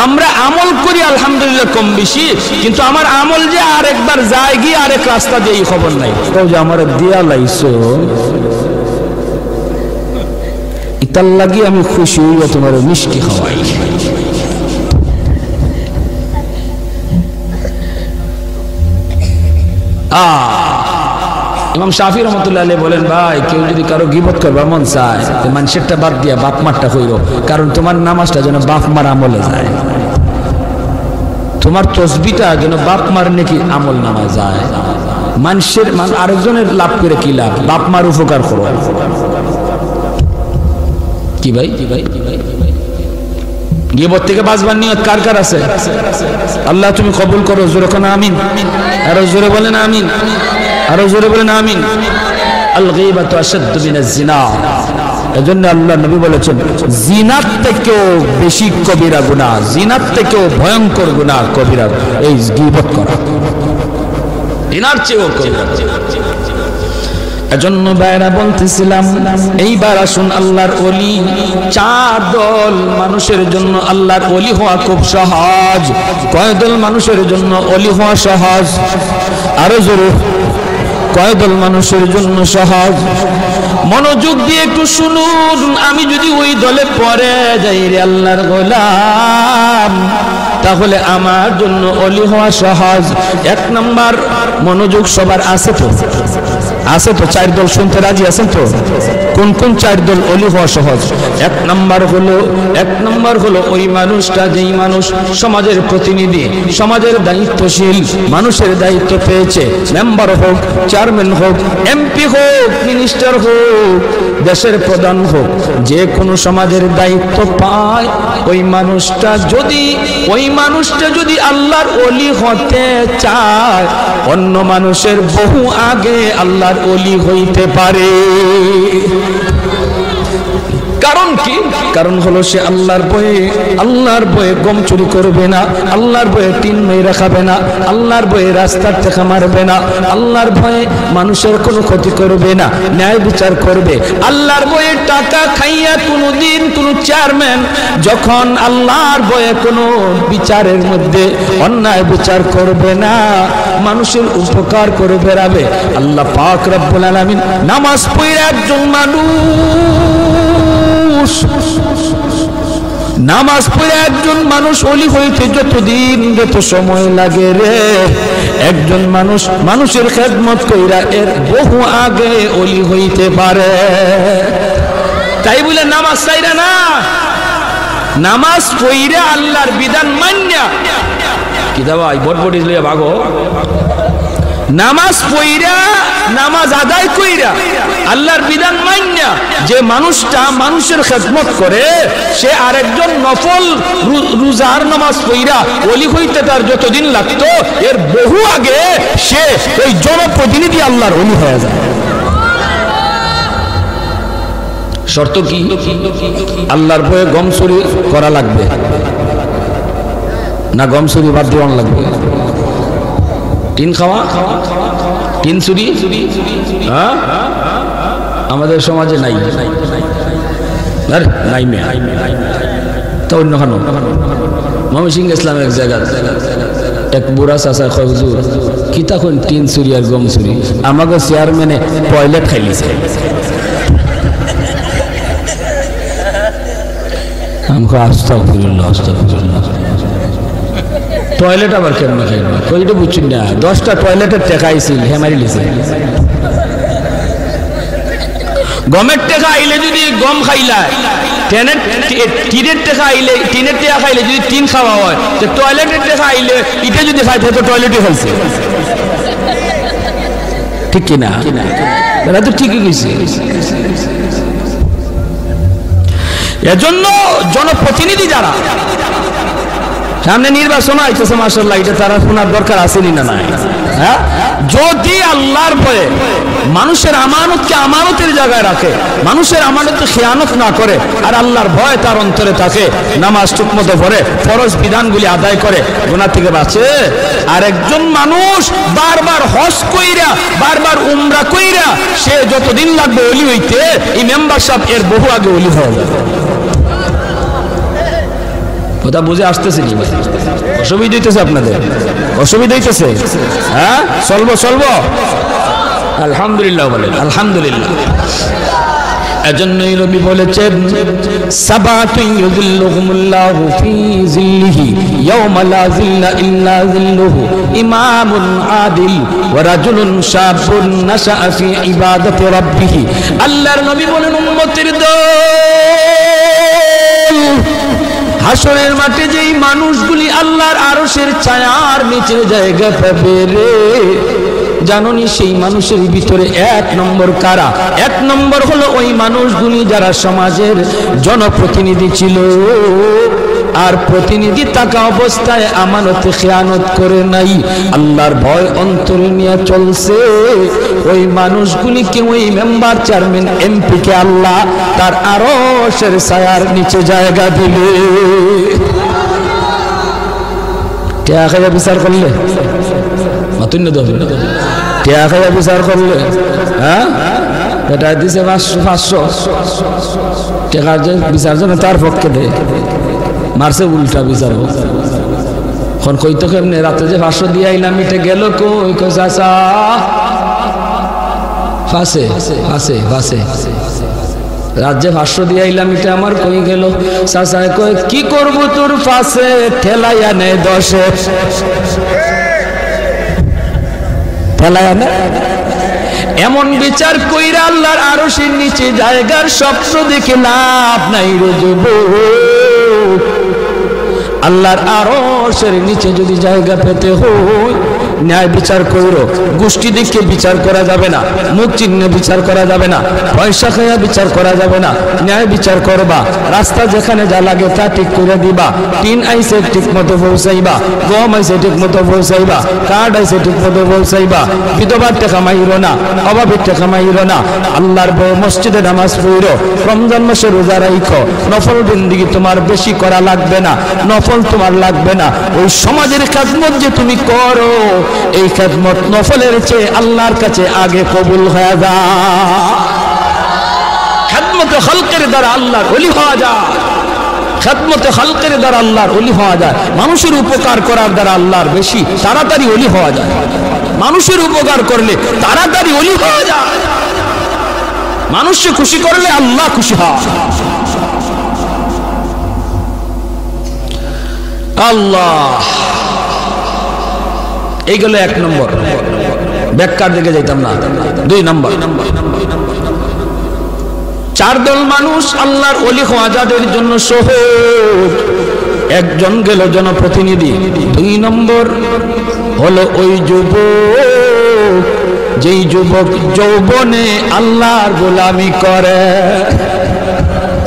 আমরা আমল করি আলহামদুলিল্লাহ কম বেশি কিন্তু আমার আমল যে আরেকবার যায় গিয়ে আরেক রাস্তা দিয়ে খবর নাই তো যে আমার দিয়া লাইছো ইতাল লাগি আমি খুশি হইব তোমার মিষ্টি খাওয়াই ইমাম শাফি রহমতুল্লাহ আলাইহি বলেন ভাই কেউ যদি কারো গীবত করবার মন চায় তো মানুষেরটা বাদ দিয়া বাপ মারটা কইরো কারণ তোমার নামাজটা যেন বাপ মার আমলে যায় তোমার তসবিহটা যেন বাপ মার নাকি আমল নামা যায় মানুষের আরেকজনের লাভ করে কি লাভ বাপ মার উপকার করো কি ভাই গীবত থেকে বাঁচবার নিয়ত কার কার আছে আল্লাহ তুমি কবুল করো জোরে কোন আমিন আরো জোরে বলেন আমিন আরো জোরে বলেন আমিন আল গীবাতু আশাদ্দু মিনাজ জিনা এজন্য আল্লাহ নবী বলেছেন জিনার থেকেও বেশি কবিরা গুনাহ জিনার থেকেও ভয়ঙ্কর গুনাহ কবিরা এই গীবত করা জিনার চেয়েও কবিরা এজন্য বাইরা বলতেছিলাম এইবার আসুন আল্লাহর ওলি চার দল মানুষের জন্য আল্লাহর ওলি হওয়া খুব সহজ কয় দল মানুষের জন্য ওলি হওয়া সহজ আরো জোরে কয় দল মানুষের জন্য সহজ মনোযোগ দিয়ে একটু শুনুন আমি যদি ওই দলে পড়ে যাই রে আল্লাহর গোলাম তাহলে আমার জন্য ওলি হওয়া সহজ এক নাম্বার মনোযোগ সবার আছে তো চার দল শুনতে রাজি আছেন তো কোন কোন চার দল ওলি হওয়া সহজ এক নাম্বার হলো ওই মানুষটা যেই মানুষ সমাজের প্রতিনিধি সমাজের দায়িত্বশীল মানুষের দায়িত্ব পেয়েছে মেম্বার হোক চেয়ারম্যান হোক এমপি হোক মিনিস্টার হোক দেশের প্রধান হোক যে কোনো সমাজের দায়িত্ব পায় ওই মানুষটা যদি আল্লাহর ওলি হতে চায় অন্য মানুষের বহু আগে আল্লাহর ওলি হইতে পারে কারণ কি কারণ হলো সে আল্লাহর বয়ে গম চুরি করবে না আল্লাহর বয়ে টিন মেরে খাবে না আল্লাহর বয়ে রাস্তার থেকে মারবে না আল্লাহর ভয়ে মানুষের কোনো ক্ষতি করবে না ন্যায় বিচার করবে আল্লাহর বয়ে টাকা খাইয়া কোনোদিন কোনো চেয়ারম্যান যখন আল্লাহর বয়ে কোনো বিচারের মধ্যে অন্যায় বিচার করবে না মানুষের উপকার করে বেড়াবে আল্লাহ পাক রব্বুল আলামিন নামাজ পড়ে একজন নামাজ পড়ে একজন মানুষ ওলি হইতে যত সময় লাগে রে একজন মানুষের খেদমত কইরা এর বহু আগে ওলি হইতে পারে তাই বলে নামাজ চাইরা না নামাজ পড়ে আল্লাহর বিধান মান্যা কি দাওয়াই বটবটি লইয়া ভাগো নামাজ পড়া নামাজ আদায় কইরা আল্লাহর বিধান মান্যা যে মানুষটা মানুষের খেদমত করে সে আরেকজন নফল রোজার নামাজ পড়া ওলি হইতে তার যতদিন লাগতো এর বহু আগে সে ওই জনপ্রতিনিধি আল্লাহর ওলি হয়ে যায় শর্ত কি? আল্লাহর ভয়ে গম চুরি করা লাগবে না গম চুরি বাদ দেওয়ান লাগবে? টিন খাওয়া, টিন চুরি হ্যাঁ আমাদের সমাজে নাই, নাই মেয়ে তো অন্য খানো। ময়মনসিংহ ইসলামের এক জায়গা এক বুড়া চাচা কয় হুজুর কি তখন টিন চুরি আর গম চুরি, আমাকে চেয়ারম্যানে টয়লেট খাইলিছে। আমাকে আস্তাগফিরুল্লাহ আস্তাগফিরুল্লাহ, টয়লেট আবার কেমন খাই না কইটা বুঝছি না। 10টা টয়লেটের টেকা আইছিল হেমারি লিছে। গমের টেকা আইলে যদি গম খাইলা, টিনের টেকা আইলে টিনের টেকা খাইলে যদি টিন খাওয়া হয়, তো টয়লেটের টেকা আইলে এটা যদি খাইতে তো টয়লেটে খাইছে, ঠিক কিনা? এরা তো ঠিকই কইছে। এজন্য জনপ্রতিনিধি যারা সামনে নির্বাচন আইতেছে মাশাআল্লাহ, এটা তারা শোনার দরকার আসেনি না নাই? হ্যাঁ, যদি আল্লাহর ভয়ে মানুষের আমানতকে আমানতের জায়গায় রাখে, মানুষের আমানতকে খেয়ানত না করে, আর আল্লাহর ভয় তার অন্তরে থাকে, নামাজ ঠিকমতো পড়ে, ফরজ বিধানগুলি আদায় করে, গুনাহ থেকে বাঁচে। আর একজন মানুষ বারবার হজ কইরা বারবার উমরা কইরা সে যতদিন লাগবে ওলি হইতে, এই মেম্বার সাহেব এর বহু আগে ওলি হয়ে যাবে। কথা বুঝে আসতেছে নি? অসুবিধা হইতেছে আপনাদের? অসুবিধা হইতেছে? হ্যাঁ, চলবো চলবো আলহামদুলিল্লাহ বলেন আলহামদুলিল্লাহ। এজন্যই নবী বলেছেন সাবাতুন ইউযিল্লুহুমুল্লাহু ফি যিল্লিহি ইয়াওমা লা যিল্লা ইল্লা যিল্লুহু, ইমামুন আদিল ওয়া রাজুলুন শাবুন নাশাআ ফি ইবাদাতি রাব্বিহ। আল্লাহর নবী বলেন উম্মতের দল, হাসরের মাঠে যেই মানুষগুলি আল্লাহর আরশের ছায়ার নিচে জায়গা পাবে রে, জানোনি সেই মানুষের ভিতরে 1 নম্বর কারা? 1 নম্বর হলো ওই মানুষগুলি যারা সমাজের জনপ্রতিনিধি ছিল, আর প্রতিনিধি থাকা অবস্থায় আমানতে খেয়ানত করে নাই, আল্লাহর ভয় অন্তরে নিয়ে চলছে। ওই মানুষগুলিকে, ওই মেম্বার চেয়ারম্যান এমপি কে আল্লাহ তার আরশের ছায়ার নিচে জায়গা দিলে। টিয়া খাইয়া বিচার করলে, মাতুন্য দেবে টিয়া খাইয়া বিচার করলে, হ্যাঁ এটা দিছে 500 টাকা যে বিচার জন্য তার পক্ষে দেয়, মারছে উল্টা বিচার। এখন কইতো কেমনে রাতে যে 500 দিয়ে আইলাম, এটা গেল কই? কই চাচা ফাঁসে ফাঁসে ফাঁসে, রাজ্যে 500 দিয়ে আইলাম, এটা আমার কই গেল? চাচা কই কি করবো তোর ফাঁসে ঠেলাই আনে 10 ঠেলাই আনে। এমন বিচার কইরা আল্লাহর আরশের নিচে জায়গার স্বপ্ন দেখে লাভ নাই রে যুবক। আল্লাহর আরশের নিচে যদি জায়গা পেতে হয়, ন্যায় বিচার কইরো। গোষ্ঠী দেখে বিচার করা যাবে না, মুখ চিহ্নে বিচার করা যাবে না, পয়সা খাইয়া বিচার করা যাবে না, ন্যায় বিচার করবা। রাস্তা যেখানে যা লাগে তা ঠিক করে দিবা, টিন আইসে ঠিক মতো পৌঁছাইবা, গম আইসে ঠিক মতো পৌঁছাইবা, কার্ড আইসে ঠিক মতো পৌঁছাইবা। বিধবার টাকা মাইরো না, অভাবের টাকা মাইরো না। আল্লাহর মসজিদে নামাজ পড়ো, রমজান মাসে রোজা রাখো। নফল জিন্দেগি তোমার বেশি করা লাগবে না, নফল তোমার লাগবে না। ওই সমাজের খেদমত যে তুমি করো, এই খেদমত নফলের চেয়ে আল্লাহর কাছে আগে কবুল হয়ে যায়। খেদমতে খালকের দ্বারা আল্লাহর ওলি হওয়া যায়, খেদমতে খালকের দ্বারা আল্লাহর ওলি হওয়া যায়। মানুষের উপকার করার দ্বারা আল্লাহর বেশি তাড়াতাড়ি ওলি হওয়া যায়। মানুষের উপকার করলে তাড়াতাড়ি ওলি হওয়া যায়। মানুষকে খুশি করলে আল্লাহ খুশি হয়। আল্লাহ, এইগুলো 1 নম্বর। ব্যাখ্যার দিকে যাইতাম না। 2 নম্বর, 4 দল মানুষ আল্লাহর ওলি হওয়া যাদের জন্য সহজ। একজন গেল জনপ্রতিনিধি। 2 নম্বর হলো ওই যুবক, যেই যুবক যৌবনে আল্লাহর গোলামি করে।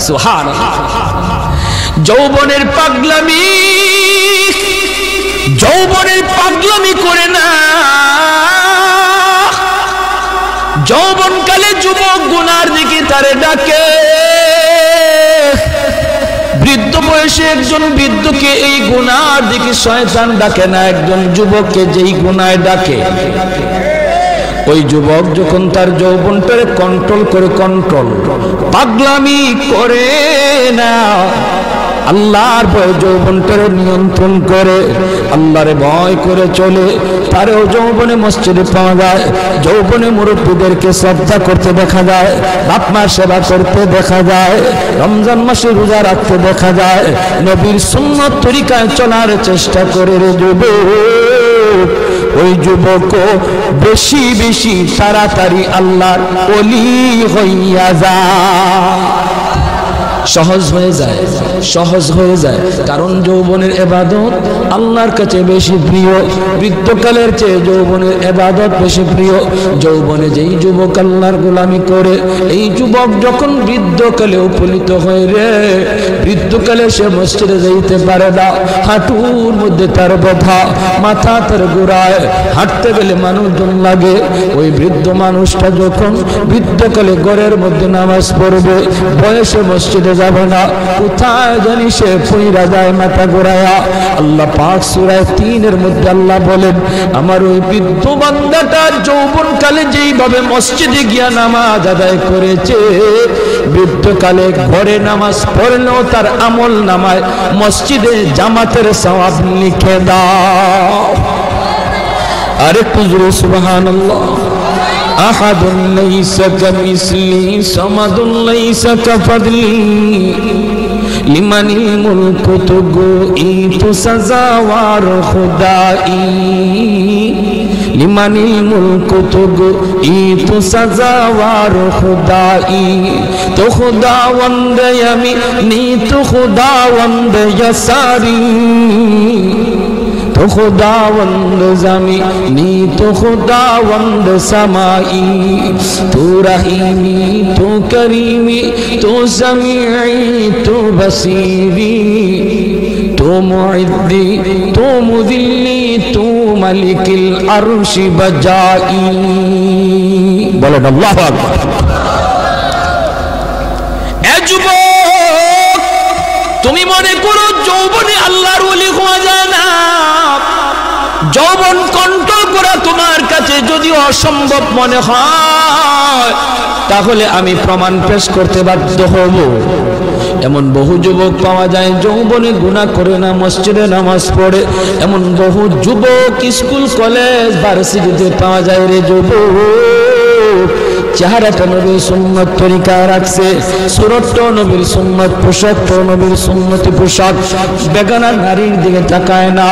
সুবহানাল্লাহ। যৌবনের পাগলামি, যৌবনের পাগলামি করে না। যৌবনকালে যুবক গুনার দিকে তারে ডাকে, বয়সে একজন বৃদ্ধকে এই গুনার দিকে শয়তান ডাকে না, একজন যুবককে যেই গুনায় ডাকে, ওই যুবক যখন তার যৌবনটারে কন্ট্রোল করে, পাগলামি করে না, আল্লাহর ভয়ে যৌবনটারে নিয়ন্ত্রণ করে, আল্লাহর ভয় করে চলে, তারও যৌবনে মসজিদে পাওয়া যায়, যৌবনে মুরব্বীদেরকে শ্রদ্ধা করতে দেখা যায়, বাপ মার সেবা করতে দেখা যায়, রমজান মাসে রোজা রাখতে দেখা যায়, নবীর সুন্নত তরিকায় চলার চেষ্টা করে রে যুবক। ওই যুবক বেশি বেশি তাড়াতাড়ি আল্লাহর ওলি হইয়া যায়, সহজ হয়ে যায়, সহজ হয়ে যায়। কারণ যৌবনের ইবাদত আল্লাহর কাছে বেশি প্রিয়, বৃদ্ধকালের চেয়ে যৌবনের ইবাদত বেশি প্রিয়। যৌবনে যেই যুবক আল্লাহর গোলামি করে, এই যুবক যখন বৃদ্ধকালে উপনীত হয়ে রে, বৃদ্ধকালে সে মসজিদে যাইতে পারে না, হাঁটুর মধ্যে তার ব্যথা, মাথা তার ঘোরায়, হাঁটতে গেলে মানুষজন লাগে। ওই বৃদ্ধ মানুষটা যখন বৃদ্ধকালে ঘরের মধ্যে নামাজ পড়বে, বয়সে মসজিদে যাবে না, কোথায় জানি সে পইরা যায় মাথা ঘোরায়া। আল্লাহ পাক সূরা ৩-এর মধ্যে আল্লাহ বলেন, আমার ওই বৃদ্ধ বান্দাটা যৌবনকালে যেইভাবে মসজিদে গিয়া নামাজ আদায় করেছে, বৃদ্ধকালে ঘরে নামাজ পড়লেও তার আমল নামায় মসজিদে জামাতের সওয়াব লিখে দাও। আরেকটু জোরে সুবহানাল্লাহ। আহাদুন লাইসা কামিসলি সামাদুন লাইসা কাফাদলি লিমানিল মুলকু তুগু সাজাওয়ার খুদাই লিমানিল মুলকু তুগু সাজাওয়ার খুদাই তো খুদাওয়ান্দ ইয়ামিনি তো খুদাওয়ান্দ ইয়াসারি तो खुदावंद ज़मीनी तो खुदावंद समाई, तू रहीमी तू करीमी तू समीई तू बसीरी, तू मुइद्दी तू मुदिल्ली तू मलिकिल अर्शी बजाई। बोलो अल्लाहु अकबर। ए যুবক, তুমি মনে করো যৌবনে আল্লাহর ওলি হওয়া যায় না, যৌবন কন্ট্রোল করা তোমার কাছে যদি অসম্ভব মনে হয়, তাহলে আমি প্রমাণ পেশ করতে বাধ্য হব। এমন বহু যুবক পাওয়া যায় যৌবনে গুনাহ করে না, মসজিদে নামাজ পড়ে, এমন বহু যুবক স্কুল কলেজ ভার্সিটিতে পাওয়া যায় রে যুবক। চেহারাটা নবীর সুন্নত তরিকায় রাখছে, সুরতটাও নবীর সুন্নত, পোশাকটাও নবীর সুন্নতি পোশাক, বেগানা নারীর দিকে তাকায় না,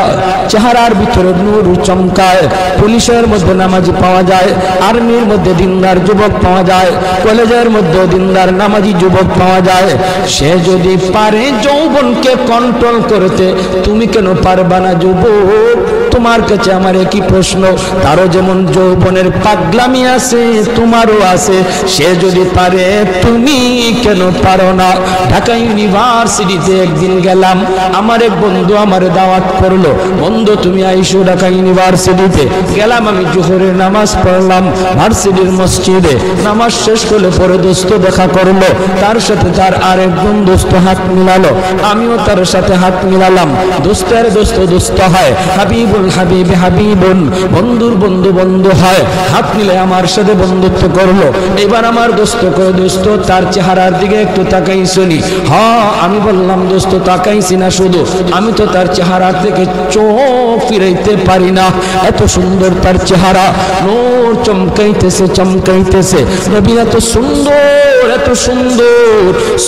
চেহারার ভিতরে নূর চমকায়। পুলিশের মধ্যে নামাজি পাওয়া যায়, আর্মির মধ্যে দিনদার যুবক পাওয়া যায়, কলেজের মধ্যে দিনদার নামাজি যুবক পাওয়া যায়। সে যদি পারে যৌবনকে কন্ট্রোল করতে, তুমি কেন পারবা না যুবক? তোমার কাছে আমার একই প্রশ্ন। তারও যেমন যৌবনের পাগলামি আছে, তোমারও আছে। সে যদি পারে, তুমি কেন পারো না? ঢাকা ইউনিভার্সিটিতে একদিন গেলাম, আমার এক বন্ধু আমার দাওয়াত করলো, বন্ধু তুমি আইসো ঢাকা ইউনিভার্সিটিতে। গেলাম, আমি জোহরের নামাজ পড়লাম ভার্সিটির মসজিদে। নামাজ শেষ করলে পরে দোস্ত দেখা করলো, তার সাথে তার আরেকজন দোস্ত হাত মিলালো, আমিও তার সাথে হাত মিলালাম। দোস্তের দোস্ত দোস্ত হয়, হাবিবুল হাবিব হাবিবুন, বন্ধুর বন্ধু বন্ধু হয়। হাত মিলে আমার সাথে বন্ধুত্ব করলো। এবার আমার দোস্ত কয়, দোস্ত তার চেহারার দিকে একটু তাকাইছো নি? হ্যাঁ। আমি বললাম, দোস্ত তাকাইছি না শুধু, আমি তো তার চেহারার দিকে চোখ ফিরাইতে পারি না। এত সুন্দর তার চেহারা, নূর চমকাইতেছে চমকাইতেছে। নবী এত সুন্দর, এত সুন্দর,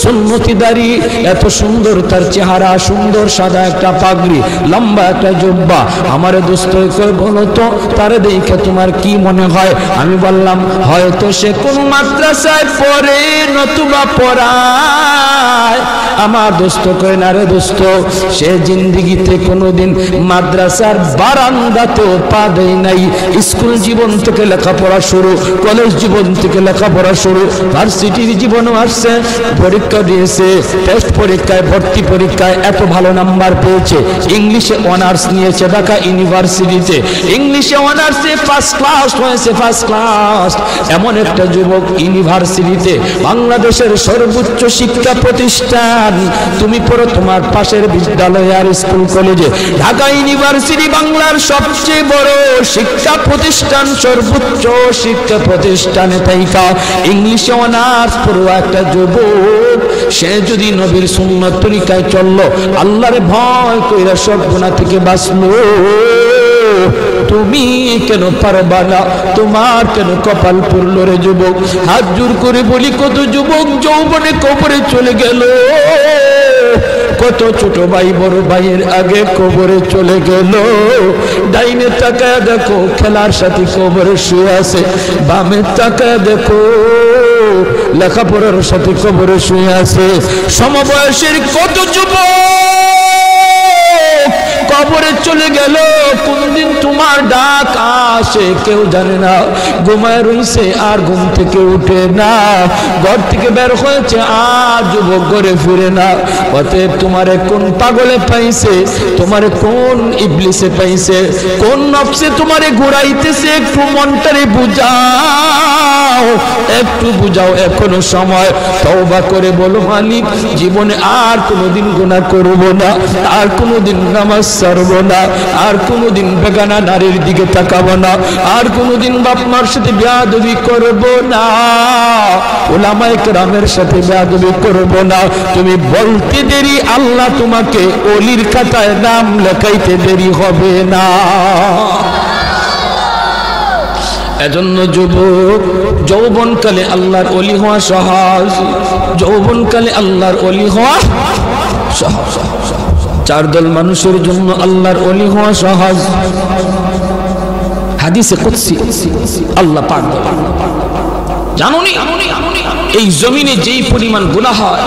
সুন্নতি দাড়ি, এত সুন্দর তার চেহারা, সুন্দর সাদা একটা পাগড়ি, লম্বা একটা জুব্বা। আমার দোস্ত কয়, বলো তো তারে দেখে তোমার কি মনে হয়? আমি বললাম, হয়তো সে কোন মাদ্রাসায় পড়ে নতুবা পড়ায়। আমার দোস্ত কয়, না রে দোস্ত, সে জিন্দিগিতে কোনোদিন মাদ্রাসার বারান্দাতেও পা দেয় নাই। স্কুল জীবন থেকে লেখাপড়া শুরু, কলেজ জীবন থেকে লেখাপড়া শুরু, ভার্সিটির জীবনও আসছে, পরীক্ষা দিয়েছে, টেস্ট পরীক্ষায়, ভর্তি পরীক্ষায় এত ভালো নাম্বার পেয়েছে। ইংলিশে অনার্স নিয়েছে ঢাকা ইউনিভার্সিটিতে ইংলিশে অনার্সে ফার্স্ট ক্লাস হয়েছে, ফার্স্ট ক্লাস। এমন একটা যুবক ইউনিভার্সিটিতে, বাংলাদেশের সর্বোচ্চ শিক্ষা প্রতিষ্ঠান, তুমি পড়ো তোমার পাশের বিদ্যালয় আর স্কুল কলেজে, ঢাকা ইউনিভার্সিটি বাংলার সবচেয়ে বড় শিক্ষা প্রতিষ্ঠান, সর্বোচ্চ শিক্ষা প্রতিষ্ঠানে তাইকা ইংলিশে অনার্স পড়ো একটা যুবক, সে যদি নবীর সুন্নাত তরিকায় চললো, আল্লাহর ভয় কইরা সব গুনাহ থেকে বাঁচলো, তুমি কেন পারবা না? তোমার কেন কপাল পুরল রে যুবক? হাত জোর করে বলি, কত যুবক যৌবনে কবরে চলে গেল, কত ছোট ভাই বড় ভাইয়ের আগে কবরে চলে গেল। ডাইনে তাকায় দেখো খেলার সাথে কবরে শুয়ে আছে, বামে তাকায় দেখো লেখাপড়ার সাথে কবরে শুয়ে আছে। সমবয়সের কত যুবক কবরে চলে গেল, কোনদিন তোমার ডাক আসে কেউ জানে না, ঘুমায় রইছে আর ঘুম থেকে উঠে না, ঘর থেকে বের হয়েছে আর যুবক ঘরে ফিরে না। অতএব তোমারে কোন পাগলে পাইছে, তোমারে কোন ইবলিসে পাইছে, কোন নফসে তোমারে ঘুরাইতেছে, একটু মনটারে বুঝাও, একটু বুঝাও, এখনো সময়। তওবা করে বলো, মালিক জীবনে আর কোনোদিন গুনাহ করব না, আর কোনোদিন নামাজ ছাড়বো না, আর কোনোদিন বেগানা নারীর দিকে তাকাবো না, আর কোনোদিন বাপ মার সাথে বেয়াদবি করব না, উলামায়ে কেরামের সাথে বেয়াদবি করব না। তুমি বলতে দেরি, আল্লাহ তোমাকে ওলির খাতায় নাম লেখাইতে দেরি হবে না। এজন্য যুবক, যৌবনকালে আল্লাহর ওলি হওয়া সহজ, যৌবনকালে আল্লাহর ওলি হওয়া সহজ। চার দল মানুষের জন্য আল্লাহর ওলি হওয়া সহজ। হাদিসে কুদসি আল্লাহ পাক জানোনি, এই জমিনে যেই পরিমাণ গুনাহ হয়,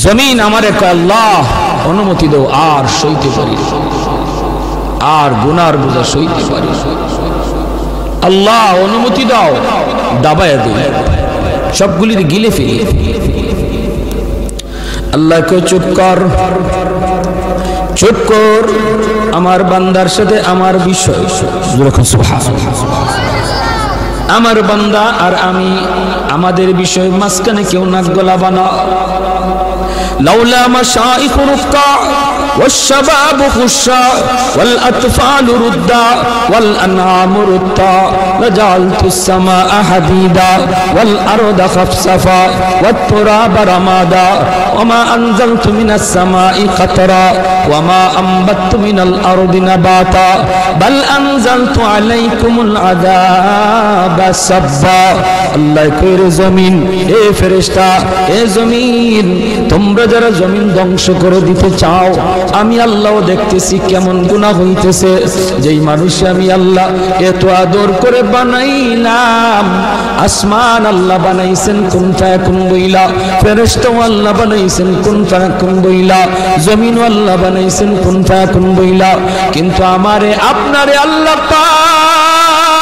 জমিন আমারে কয় আল্লাহ অনুমতি দাও, আর সইতে পারি, আর গুনার বোঝা সইতে পারি, আল্লাহ অনুমতি দাও, দাবায় দিই, সবগুলির গিলে ফেলি। আল্লাহ কে চুপ কর, চুপ কর, আমার বান্দার সাথে আমার বিষয়, আমার বান্দা আর আমি, আমাদের বিষয় মাঝখানে কেউ নাক গলাবা না। লাউলা মাশাইখ রুক্কা والشباب خشا والأطفال ردا والأنعام ردا لجعلت السماء حديدا والأرض خفصفا والتراب رمادا وما أنزلت من السماء قطرا وما أنبت من الأرض نباتا بل أنزلت عليكم العذاب سبا الله كير زمين اے فرشتہ اے زمين তোমরা যারা জমিন ধ্বংস করে দিতে চাও, আমি আল্লাহ দেখতেছি কেমন গুনাহ হইতেছে। যেই মানুষ আমি আল্লাহ এত আদর করে বানাইলাম, আসমান আল্লাহ বানাইছেন কুন ফায়াকুন বইলা, ফেরেশতা আল্লাহ বানাইছেন কুন ফায়াকুন বইলা, জমিন আল্লাহ বানাইছেন কুন ফায়াকুন বইলা, কিন্তু আমারে আপনারে আল্লাহ পাক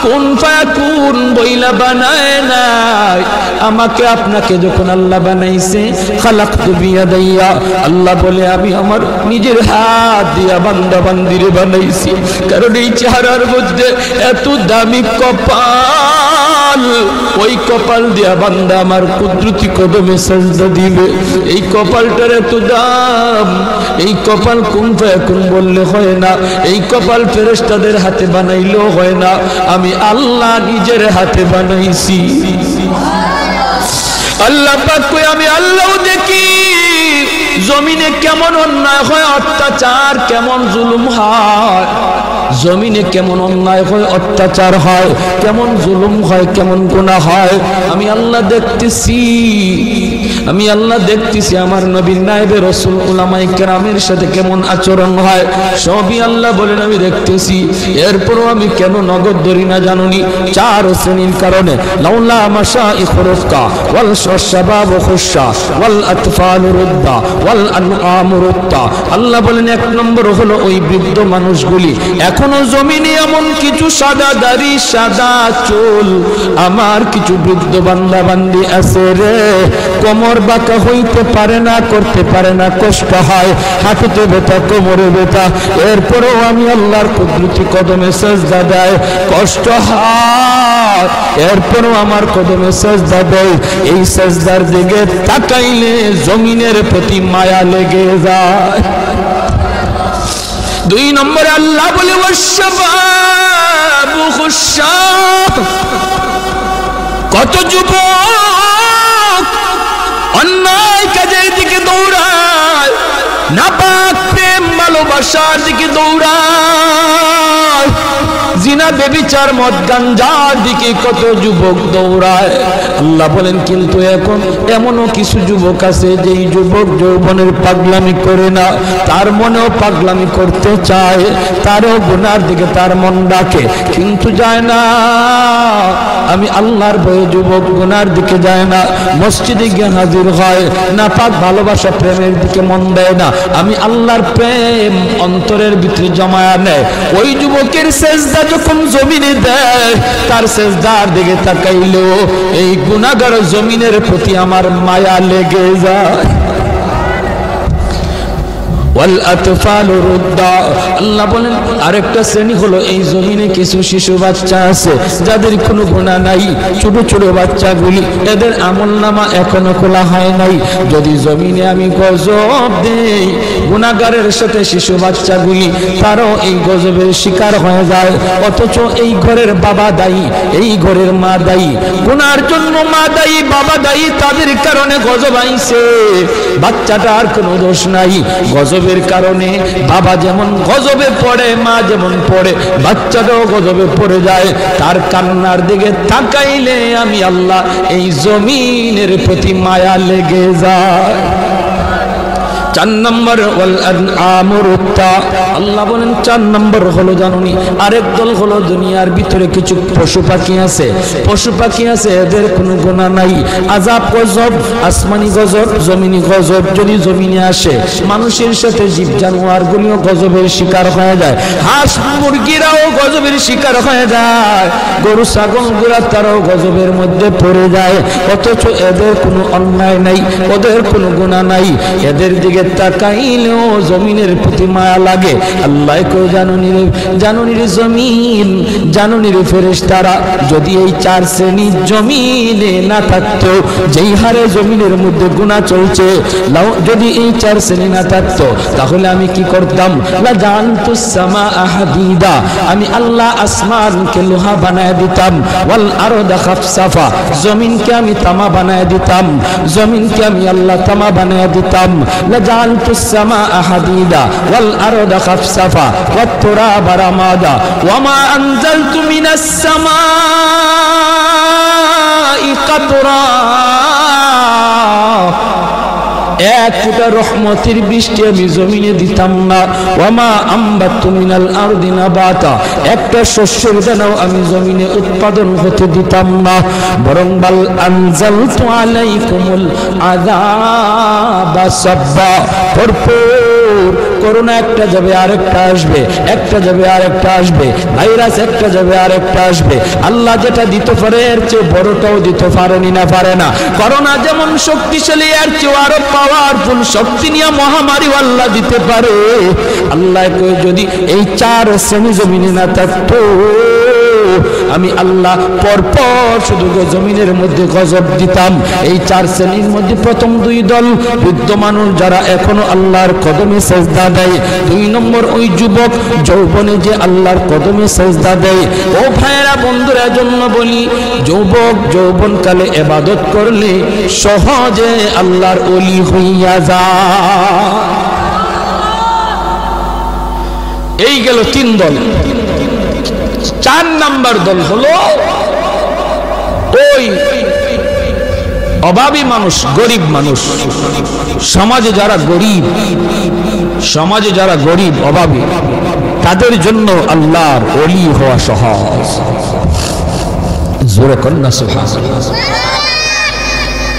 কুন ফায়াকুন বইলা বানায় নাই। আমাকে আপনাকে যখন আল্লাহ বানাইছে, খালাকতু বিয়াদাইয়া, আল্লাহ বলে আমি আমার নিজের হাত দিয়া বান্দা বান্দিরে বানাইছি। কারণ এই চেহারার মধ্যে এত দামি কপাল, ওই কপাল দিয়া বান্দা আমার কুদরতি কদমে সাজদা দিবে। এই কপালটার এত দাম, এই কপাল কুন ফায়াকুন বললে হয় না, এই কপাল ফেরেশতাদের হাতে বানাইলেও হয় না, আমি আল্লাহ নিজের হাতে বানাইছি। আল্লাহ পাক কই আমি আল্লাহ দেখি জমিনে কেমন অন্যায় হয়, অত্যাচার কেমন জুলুম হয়, জমিনে কেমন অন্যায় হয়, অত্যাচার হয়, কেমন জুলুম হয়, কেমন গুনাহ হয়, আমি আল্লাহ দেখতেছি। আমি আল্লাহ দেখতেছি আমার নবীর নায়েবে রাসূল উলামায়ে কেরামের সাথে কেমন আচরণ হয়, সবই আল্লাহ বলেন আমি দেখতেছি। এরপরও আমি কেন নগদ ধরি না জানুনি? চার শ্রেণীর কারণে। লাউলা মাশাইখ রুক্কা ওয়াল শাবাব খুশা ওয়াল আতফাল রুদ্দা ওয়াল আনআম রুদ্দা। আল্লাহ বলেন এক নম্বর হলো ওই বৃদ্ধ মানুষগুলি, এখন এখনো জমিনে এমন কিছু সাদা দাড়ি সাদা চুল আমার কিছু বৃদ্ধ বান্দা বান্দি আছে রে, কোমর বাঁকা হইতে পারে না, করতে পারে না, কষ্ট হয়, হাঁটুতে ব্যথা, কোমরে ব্যথা, এরপরেও আমি আল্লাহর কুদরতি কদমে সেজদা দেয়, কষ্ট হয়, এরপরেও আমার কদমে সেজদা দেয়। এই সেজদার দিকে তাকাইলে জমিনের প্রতি মায়া লেগে যায়। 2 নম্বরে আল্লাহ বলে ওয়াশবাবু খুশাব, কত যুবক অন্যায় কাজের দিকে দৌড়ায়, নাপাক প্রেম ভালোবাসার দিকে দৌড়ায়, জিনা বেবিচার মদ গাঞ্জার দিকে কত যুবক দৌড়ায়। আল্লাহ বলেন কিন্তু এখন এমনও কিছু যুবক আছে যেই যুবক যৌবনের পাগলামি করে না, তার মনেও পাগলামি করতে চায়, তারও গুনার দিকে তার মন ডাকে কিন্তু যায় না। আমি আল্লাহর ভয়ে যুবক গুনার দিকে যায় না, মসজিদে গিয়ে হাজির হয় না, পাক ভালোবাসা প্রেমের দিকে মন দেয় না, আমি আল্লাহর প্রেম অন্তরের ভিতরে জমায়া নেয়। ওই যুবকের সেজদা যখন জমিনে দেয়, তার সেজদার দিকে তাকাইলেও এই গুনাহগার জমিনের প্রতি আমার মায়া লেগে যায়। আল্লাহ বলেন আরেকটা শ্রেণী হলো এই জমিনে কিছু শিশু বাচ্চা আছে যাদের কোনো গুনাহ নাই, ছোট ছোট বাচ্চাগুলি, এদের আমলনামা এখনো খোলা হয় নাই। যদি জমিনে আমি গজব দেই, গুনাহগারের সাথে শিশু বাচ্চাগুলি তারাও এই গজবের শিকার হয়ে যায়, অথচ এই ঘরের বাবা দায়ী, এই ঘরের মা দায়ী, গুনার জন্য মা দায়ী, বাবা দায়ী, তাদের কারণে গজব আইছে, বাচ্চাটার কোনো দোষ নাই। গজবের কারণে বাবা যেমন গজবে পড়ে, মা যেমন পড়ে, বাচ্চাটাও গজবে পড়ে যায়। তার কান্নার দিকে তাকাইলে আমি আল্লাহ এই জমিনের প্রতি মায়া লেগে যায়। 4 নম্বর আল্লাহ বলেন 4 নম্বর হলো জানুনি আরেক দল হলো দুনিয়ার ভিতরে কিছু পশু পাখি আছে, পশু পাখি আছে, এদের কোনো গুনাহ নাই, আযাব গজব, আসমানি গজব, জমিনি গজব যদি জমিনে আসে, মানুষের সাথে জীব জানোয়ার গুলিও গজবের শিকার হয়ে যায়, হাঁস মুরগিরাও গজবের শিকার হয়ে যায়, গরু ছাগল গুলা তারাও গজবের মধ্যে পড়ে যায়, অথচ এদের কোনো অন্যায় নাই, ওদের কোনো গুনাহ নাই, এদের দিকে তাকাইলেও জমিনের প্রতি মায়া লাগে। আল্লাহ কই জানুনির জমিন, জানুনির ফেরেশতারা, যদি এই 4 শ্রেণী জমিনে না থাকতো, যেই হারে জমিনের মধ্যে গুনাহ চলছে, যদি এই 4 শ্রেণী না থাকতো তাহলে আমি কি করতাম? লা জানতুস সামা হাদিদা, আমি আল্লাহ আসমানকে লোহা বানায় দিতাম, ওয়াল আরদা খাফসাফা, জমিনকে আমি তামা বানায় দিতাম, জমিনকে আমি আল্লাহ তামা বানায় দিতাম, লা জানতুস সামা হাদিদা ওয়াল আরদা খাফসাফা ওয়াত তুরাবা রামাদা ওয়া মা আনজালতু মিনাস সামাই কাতরা, এক ফোঁটা রহমতের বৃষ্টি আমি জমিনে দিতাম না, ওয়ামা আম্বাতু মিনাল আরদি নাবাতা, একটা শস্যের দানাও আমি জমিনে উৎপাদন হতে দিতাম না, বরং বাল আনজালতু আলাইকুমুল আযাবা সাব্বা, ভরপুর করোনা একটা যাবে আরেকটা আসবে, একটা যাবে আরেকটা আসবে, ভাইরাস একটা যাবে আরেকটা আসবে, আল্লাহ যেটা দিতে পারে এর চেয়ে বড়টাও দিতে পারেনি না, পারে না। করোনা যেমন শক্তিশালী, এর চেয়ে আরো পাওয়ারফুল শক্তি নিয়ে মহামারী আল্লাহ দিতে পারে। আল্লাহ কই যদি এই 4 শ্রেণী জমিনে না থাকতো, আমি আল্লাহ পরপর শুধু জমিনের মধ্যে গজব দিতাম। এই 4 শ্রেণীর মধ্যে প্রথম 2 দল বৃদ্ধ মানুষ যারা এখনো আল্লাহর কদমে সেজদা দেয়, 2 নম্বর ওই যুবক যৌবনে যে আল্লাহর কদমে সেজদা দেয়। ও ভাইরা বন্ধুরা, জন্য বলি যুবক যৌবনকালে ইবাদত করলে সহজে আল্লাহর ওলি হইয়া যায়। এই গেল 3 দল। 4 নাম্বার দল হলো ওই অভাবী মানুষ, গরিব মানুষ, সমাজে যারা গরিব, সমাজে যারা গরিব অভাবী, তাদের জন্য আল্লাহর ওলি হওয়া সহজ। জোরে কন্যা সুবহানাল্লাহ।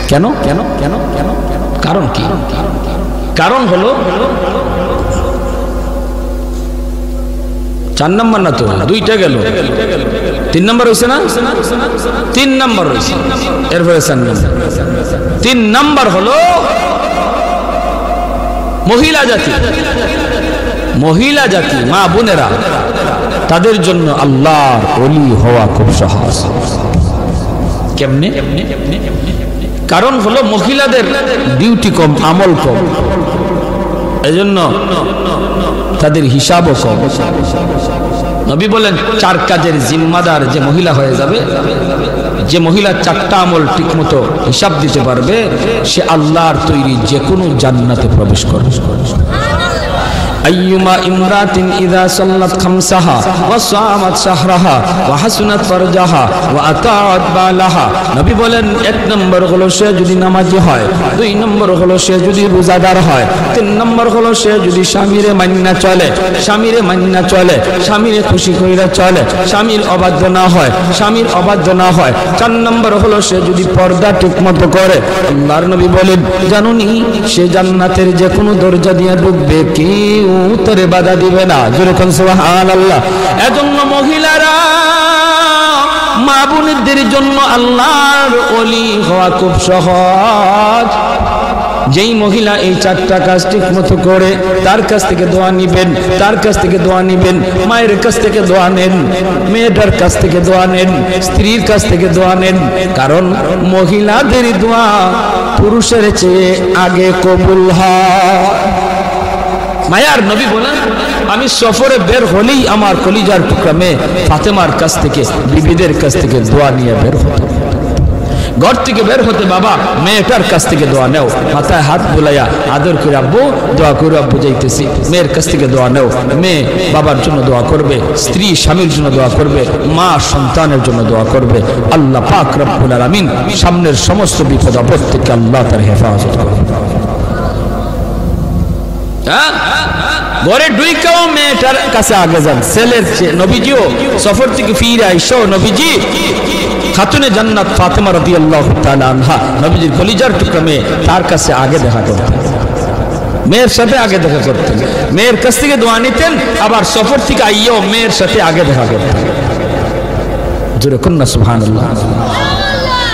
কেন কেন কেন কেন কারণ কি? কারণ হলো 4 নম্বর না তো, 2টা গেল, 3 নম্বর হয়েছে না? 3 নম্বর হয়েছে, এরপরে 4 নম্বর। 3 নম্বর হলো মহিলা জাতি। মহিলা জাতি, মা বোনেরা, তাদের জন্য আল্লাহর ওলি হওয়া খুব সহজ। কেমনে? কারণ হলো মহিলাদের ডিউটি কম, আমল কম, এজন্য তাদের হিসাবও কম। নবী বলেন 4 কাজের জিম্মাদার যে মহিলা হয়ে যাবে, যে মহিলা 4টা আমল ঠিকমতো হিসাব দিতে পারবে, সে আল্লাহর তৈরি যে কোনো জান্নাতে প্রবেশ করবে। أيما امرأة إذا صلت خمسها وصامت شهرها وحسنت فرجها وأطاعت بالها নবী বলেন 1 নম্বর হলো সে যদি নামাজি হয়, 2 নম্বর হলো সে যদি রোজাদার হয়, 3 নম্বর হলো সে যদি স্বামীরে মান্না চলে, স্বামীরে মান্না চলে, স্বামীরে খুশি কইরা চলে, স্বামীর অবাধ্য না হয়, স্বামীর অবাধ্য না হয়, 4 নম্বর হলো সে যদি পর্দা ঠিকমতো করে। আল্লাহর নবী বলেন জানুনি সে জান্নাতের যে কোনো দরজা দিয়ে ঢুকবে, কেউ উত্তরে বাধা দিবে না। জোরে কোন সুবহানাল্লাহ। এজন্য মহিলারা, মা বোনদের জন্য আল্লাহর ওলি হওয়া খুব সহজ। যেই মহিলা এই 4টা কাজ ঠিক মতো করে, তার কাছ থেকে দোয়া নিবেন, তার কাছ থেকে দোয়া নিবেন, মায়ের কাছ থেকে দোয়া নেন, মেয়েটার কাছ থেকে দোয়া নেন, স্ত্রীর কাছ থেকে দোয়া নেন। কারণ মহিলাদের দোয়া পুরুষের চেয়ে আগে কবুল হয়। মায়ার নবী বলেন আমি সফরে বের হলেই আমার কলিজার টুকরা মেয়ে ফাতেমার কাছ থেকে, বিবিদের কাছ থেকে দোয়া নিয়ে বের হতো। ঘর থেকে বের হতে বাবা মেয়েটার কাছ থেকে দোয়া নেও, মাথায় হাত বুলাইয়া আদর করে আব্বু দোয়া করে, আব্বু যাইতেছি। মেয়ের কাছ থেকে দোয়া নেও, মেয়ে বাবার জন্য দোয়া করবে, স্ত্রী স্বামীর জন্য দোয়া করবে, মা সন্তানের জন্য দোয়া করবে। আল্লাহ পাক রব্বুল আলামিন সামনের সমস্ত বিপদ আপদ থেকে আল্লাহ তার হেফাজত করবে। ঘরে ঢুইকাও মেয়েটার কাছে আগে যান, ছেলের চেয়ে। নবীজিও সফর থেকে ফিরে আইসো, নবীজি খাতুনে জান্নাত ফাতেমা রাদিয়াল্লাহু তাআলা আনহা, নবীজির কলিজার টুকরা মেয়ে, তার কাছে আগে দেখা করতেন, মেয়ের সাথে আগে দেখা করতেন, মেয়ের কাছ থেকে দোয়া নিতেন, আবার সফর থেকে আইয়াও মেয়ের সাথে আগে দেখা করতেন। জোরে কন্যা সুবহানাল্লাহ।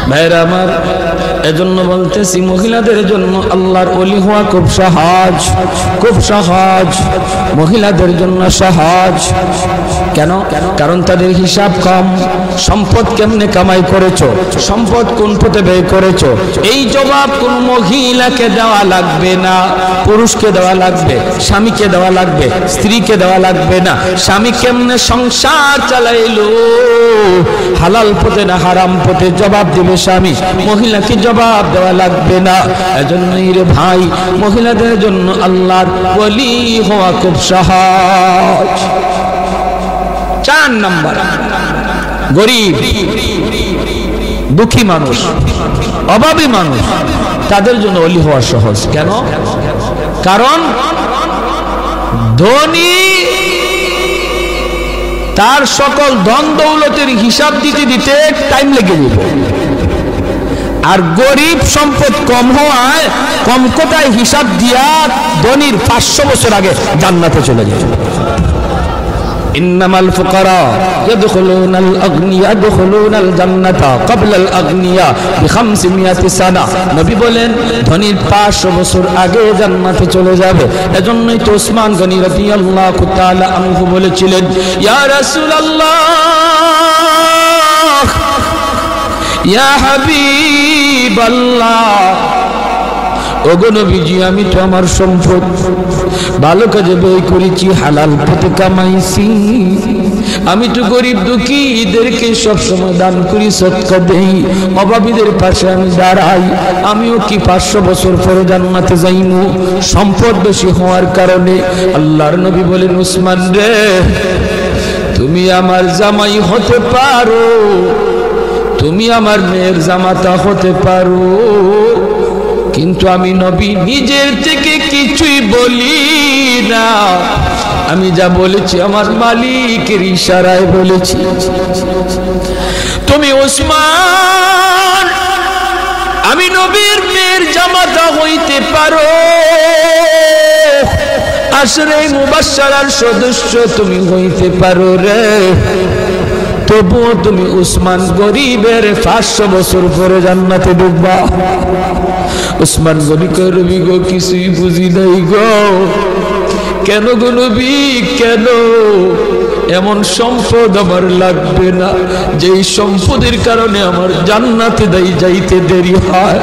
ভাইরা আমার, এজন্য বলতেছি মহিলাদের জন্য আল্লাহর ওলি হওয়া খুব সহজ, খুব সহজ। মহিলাদের জন্য সহজ কেন? কারণ তাদের হিসাব কম। সম্পদ কেমনে কামাই করেছো, সম্পদ কোন পথে ব্যয় করেছো, এই জবাব কোন মহিলাকে দেওয়া লাগবে না, পুরুষকে দেওয়া লাগবে, স্বামীকে দেওয়া লাগবে, স্ত্রীকে দেওয়া লাগবে না। স্বামী কেমনে সংসার চালাইলো, হালাল পথে না হারাম পথে, জবাব দিবে স্বামী, মহিলাকে জবাব দেওয়া লাগবে না। এজন্যই রে ভাই, মহিলাদের জন্য আল্লাহর ওলি হওয়া খুব সহজ। 4 নম্বর, গরিব দুঃখী মানুষ, অভাবী মানুষ, তাদের জন্য ওলি হওয়া সহজ। কেন? কারণ ধনী তার সকল ধন দৌলতের হিসাব দিতে দিতে টাইম লেগে যাবে, আর গরিব সম্পদ কম হওয়ায় কম কোটায় হিসাব দিয়া ধনীর 500 বছর আগে জান্নাতে চলে যাবে। ইন্নামাল ফুকারা ইয়াদখুলুনাল আগনিয়া ইয়াদখুলুনাল জান্নাতা ক্বাবলাল আগনিয়া বি500 সানা। নবী বলেন ধনীর 500 বছর আগে জান্নাতে চলে যাবে। এজন্যই তো ওসমান গনি রাদিয়াল্লাহু তাআলা আনহু বলেছিলেন, ইয়া রাসূলুল্লাহ, ইয়া হাবিবাল্লাহ, ওগো নবীজি, আমি তো আমার সম্পদ ভালো কাজে ব্যয় করেছি, হালাল পথে কামাইছি, আমি তো গরিব দুঃখীদেরকে সবসময় দান করি, সদকা দেই, অভাবীদের পাশে আমি দাঁড়াই, আমিও কি 500 বছর পরে জান্নাতে যাইমু? সম্পদ বেশি হওয়ার কারণে। আল্লাহর নবী বলেন, উসমান রে, তুমি আমার জামাই হতে পারো, তুমি আমার মেয়ের জামাতা হতে পারো, কিন্তু আমি নবী নিজের থেকে কিছুই বলি না, আমি যা বলেছি আমার মালিকের ইশারায় বলেছি। তুমি ওসমান, আমি নবীর মেয়ের জামাতা হইতে পারো, আশরে মুবাশশারার সদস্য তুমি হইতে পারো রে, তবুও তুমি উসমান গরিবের 500 বছর পরে জান্নাতে ঢুকবা। উসমান গনি কয় নবী গো কিছুই বুঝি নাই গো। কেন গো নবী কেন? এমন সম্পদ আমার লাগবে না যেই সম্পদের কারণে আমার জান্নাতে যাইতে দেরি হয়।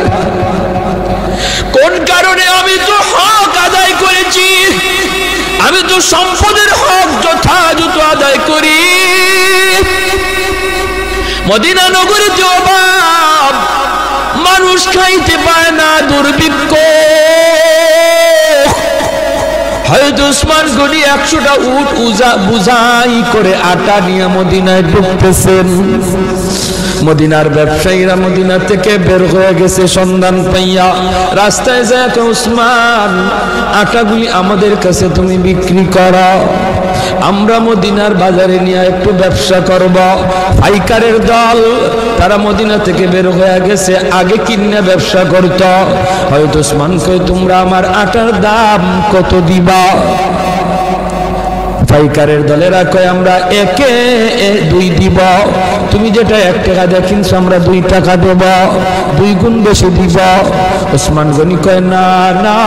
কোন কারণে? আমি তো হক আদায় করেছি, আমি তো সম্পদের হক যথাযথ আদায় করি। মদিনা নগরীতে অভাব, মানুষ খাইতে পায় না, দুর্ভিক্ষ। হয়তো উসমান গনি 100টা উট বুঝাই করে আটা নিয়ে মদিনায় ঢুকতেছেন। মদিনার ব্যবসায়ীরা মদিনা থেকে বের হয়ে গেছে সন্ধান পাইয়া। রাস্তায় যায় উসমান, আটাগুলি আমাদের কাছে তুমি বিক্রি করো, আমরা মদিনার বাজারে নিয়ে একটু ব্যবসা করব। পাইকারের দল তারা মদিনা থেকে বের হয়ে গেছে, আগে কিনে ব্যবসা করত। হয়তো উসমান কই তোমরা আমার আটার দাম কত দিবা? পাইকারের দলেরা কয় আমরা 1-2 দিব। তুমি যেটা 1 টাকা দিয়ে কিনছো আমরা 2 টাকা দেব, 2 গুণ বেশি দিব। উসমান গনি কয় না না,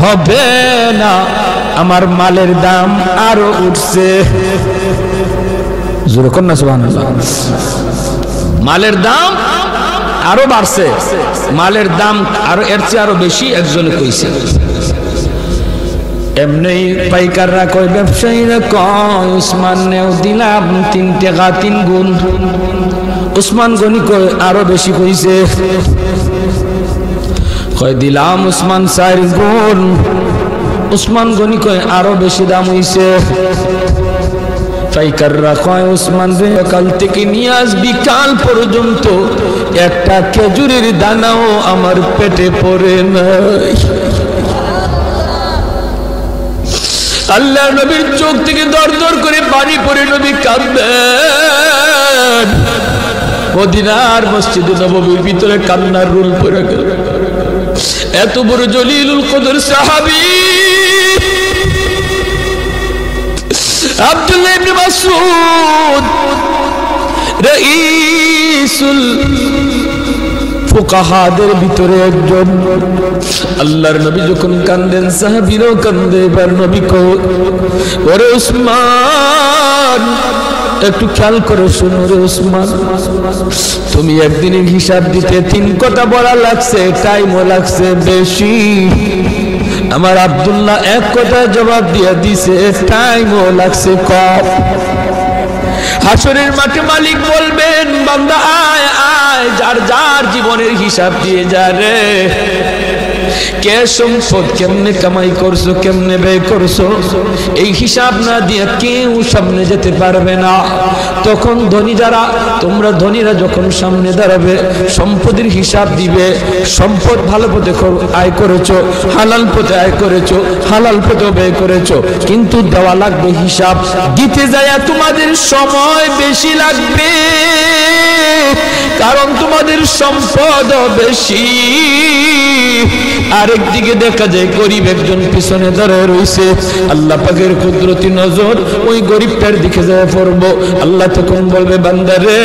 হবে না, আমার মালের দাম আরো উঠছে। জোরে কোন না সুবহানাল্লাহ। মালের দাম আরো বাড়ছে, মালের দাম আরো এর চেয়ে আরো বেশি একজনে কইছে। এমনি পাইকাররা কয়, ব্যবসায়ীরা কয় উসমান নেও দিলাম 3 টাকা 3 গুণ। উসমান গনি কয় আরো বেশি কইছে, কয় দিলাম উসমান 4 গুণ। উসমান গনি কয় আরো বেশি দাম হইছে। পাইকাররা কয় উসমান রে কাল থেকে নিয়ে আজ বিকাল পর্যন্ত একটা খেজুরের দানাও আমার পেটে পড়ে নাই। আল্লাহ নবীর চোখ থেকে দর দর করে পানি পড়ে নবী কাঁদলেন। মদিনার মসজিদে নববীর ভিতরে কান্নার রুল পড়ে গেল। এত বড় জলিলুল কদর সাহাবী আব্দুল্লাহ ইবনে মাসউদ রাইসুল ফুকাহাদের ভিতরে একজন। আল্লাহর নবী যখন কান্দেন সাহাবীরাও কান্দে। এবার নবী কয় ওরে উসমান একটু খেয়াল করে শুনো রে উসমান, তুমি একদিনের হিসাব দিতে 3 কথা বলা লাগছে, টাইমও লাগছে বেশি। আমার আব্দুল্লাহ 1 কথা জবাব দিয়ে দিছে, টাইমও লাগছে কম। হাসরের মাঠে মালিক বলবেন বান্দা আয় আয়, যার যার জীবনের হিসাব দিয়ে যা রে। কে সম্পদ কেমনে কামাই করছো, কেমনে ব্যয় করছো, এই হিসাব না দিয়ে কেউ সামনে যেতে পারবে না। তখন ধনী যারা, তোমরা ধনীরা যখন সামনে দাঁড়াবে সম্পদের হিসাব দিবে। সম্পদ ভালো পথে আয় করেছো, হালাল পথে আয় করেছো, হালাল পথে ব্যয় করেছো, কিন্তু দেওয়া লাগবে হিসাব। দিতে যায় তোমাদের সময় বেশি লাগবে, কারণ তোমাদের সম্পদ বেশি। আরেকদিকে দেখা যায় গরিব একজন পিছনে দাঁড়ায় রয়েছে। আল্লাহ পাকের কুদরতি নজর ওই গরিবটার দিকে যায় পড়বো। আল্লাহ তখন বলবে বান্দারে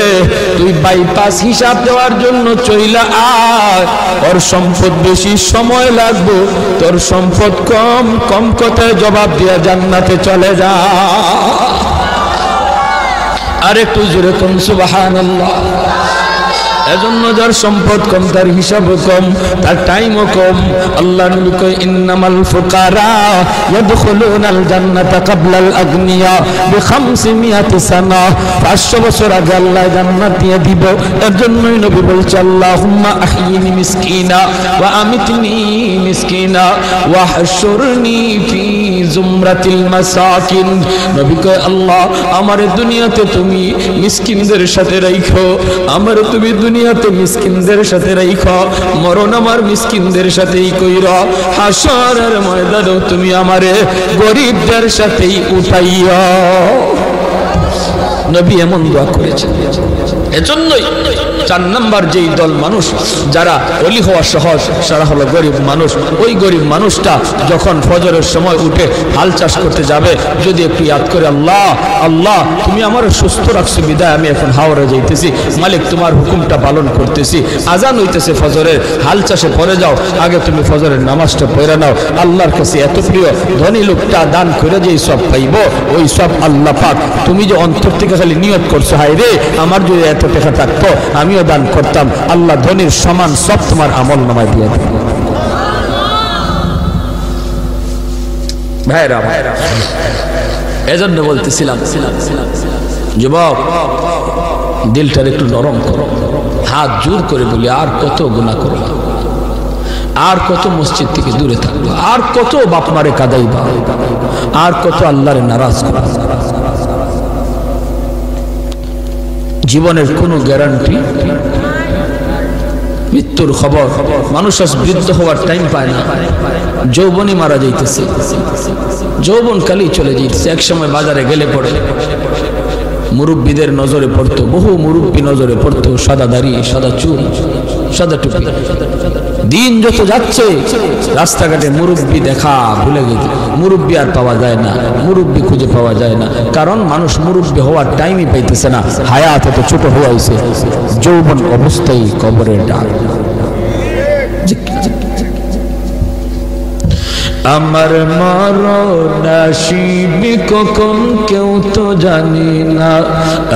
তুই বাইপাস হিসাব দেওয়ার জন্য চইলা আয়, ওর সম্পদ বেশি, সময় লাগবে, তোর সম্পদ কম, কম কথায় জবাব দিয়া জান্নাতে চলে যা। আরেকটু জোরে কোন সুবহানাল্লাহ। এজন্য যার সম্পদ কম তার হিসাবও কম, তার টাইমও কম। আল্লাহ নবী কয় ইন্নামাল ফুকারা ইয়াদখুলুনাল জান্নাতা ক্বাবলাল আগনিয়া বি500 সানা। 500 বছর আগে আল্লাহ জান্নাত দিয়ে দিব। এর জন্যই নবী বলছে আল্লাহুম্মা আহইনি মিসকিনা ওয়া আমিতনি মিসকিনা ওয়া হাশুরনি ফি জুমরাতিল মাসাকিন। নবী কয় আল্লাহ আমার দুনিয়াতে তুমি মিসকিনদের সাথে রাখো, আমার তুমি দুনিয়াতে মিসকিনদের সাথে রাখো, মরণ আমার মিসকিনদের সাথেই কইরা, হাসরের ময়দানেও তুমি আমারে গরিবদের সাথেই উঠাইয়া। নবী এমন দোয়া করেছেন। এজন্যই 4 নাম্বার যেই দল মানুষ যারা ওলি হওয়া সহজ, সারা হলো গরিব মানুষ। ওই গরিব মানুষটা যখন ফজরের সময় উঠে হাল চাষ করতে যাবে, যদি একটু ইয়াদ করে, আল্লাহ আল্লাহ তুমি আমার সুস্থ রাখছো বিদায় আমি এখন হাওড়ে যাইতেছি, মালিক তোমার হুকুমটা পালন করতেছি, আজান হইতেছে ফজরের, হাল চাষে পড়ে যাও, আগে তুমি ফজরের নামাজটা পড়ে নাও। আল্লাহর কাছে এত প্রিয়, ধনী লোকটা দান করে যেই সব পাইব, ওই সব আল্লাহ পাক তুমি যে অন্তর থেকে খালি নিয়ত করছো, হায় রে আমার যদি এত টাকা থাকতো আমিও দান করতাম, আল্লাহ ধনীর সমান সব তোমার আমল নামায় দিয়ে দেবে। ভাইরা এজন্য বলতেছিলাম, যুবক দিলটার একটু নরম করো, হাত জোর করে বলি, আর কত গুনাহ করবা, আর কত মসজিদ থেকে দূরে থাকবা, আর কত বাপ মারে কাঁদাইবা, আর কত আল্লাহরে নারাজ করবা। জীবনের কোনো গ্যারান্টি, মৃত্যুর খবর, মানুষ আজ বৃদ্ধ হওয়ার টাইম পায় না, যৌবনই মারা যাইতেছে, যৌবন কালই চলে যাইতেছে। এক সময় বাজারে গেলে পড়ে মুরব্বীদের নজরে পড়তো, বহু মুরব্বী নজরে পড়তো, সাদা দাড়ি, সাদা চুল, সাদা টুপি। দিন যত যাচ্ছে রাস্তাঘাটে মুরব্বী দেখা ভুলে গেছে, মুরব্বী আর পাওয়া যায় না, মুরব্বী খুঁজে পাওয়া যায় না, কারণ মানুষ মুরব্বী হওয়ার টাইমই পাইতেছে না, হায়াত এত ছোট হয়েছে, যৌবন অবস্থায় কবরের ডাক। আমার মরণ আসিবে কখন কেউ তো জানি না,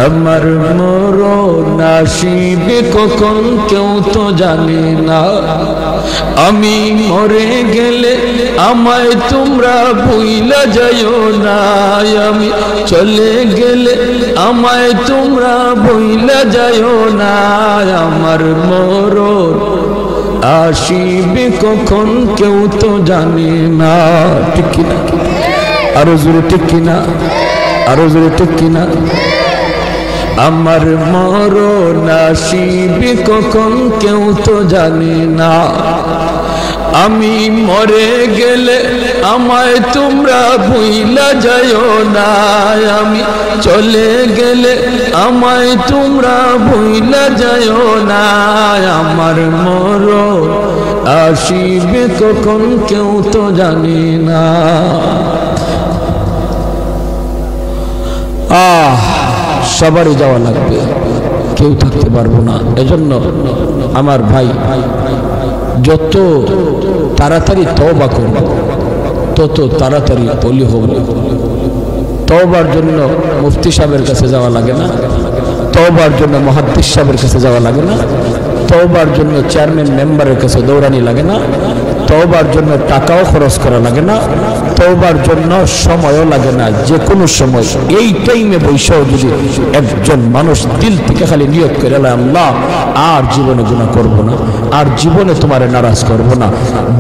আমার মরণ আসিবে কখন কেউ তো জানি না, আমি মরে গেলে আমায় তোমরা ভুইলা যাইও না, আমি চলে গেলে আমায় তোমরা ভুইলা যাইও না, আমার মরণ আসিবে কখন কেউ তো জানে না। ঠিক কিনা? আরো জোরে ঠিক কিনা? আরো জোরে ঠিক কিনা? আমার মরণ আসিবে কখন কেউ তো জানে না, আমি মরে গেলে আমায় তোমরা ভুইলা যাইও না, আমি চলে গেলে আমায় তোমরা ভুইলা যাইও না, আমার মরণ আসিবে কখন কেউ তো জানে না। সবারই যাওয়া লাগবে, কেউ থাকতে পারবো না। এজন্য আমার ভাই যত তাড়াতাড়ি তওবা করব তত তাড়াতাড়ি ওলি হব। তওবার জন্য মুফতি সাহেবের কাছে যাওয়া লাগে না, তওবার জন্য মুহাদ্দিস সাহেবের কাছে যাওয়া লাগে না, তওবার জন্য চেয়ারম্যান মেম্বারের কাছে দৌড়ানি লাগে না, তওবার জন্য টাকাও খরচ করা লাগে না, তওবার জন্য সময়ও লাগে না। যে কোনো সময় এই টাইমে বৈশাও যদি একজন মানুষ দিল থেকে খালি নিয়ত করে, আল্লাহ আর জীবনে গুনাহ করব না, আর জীবনে তোমারে নারাজ করব না,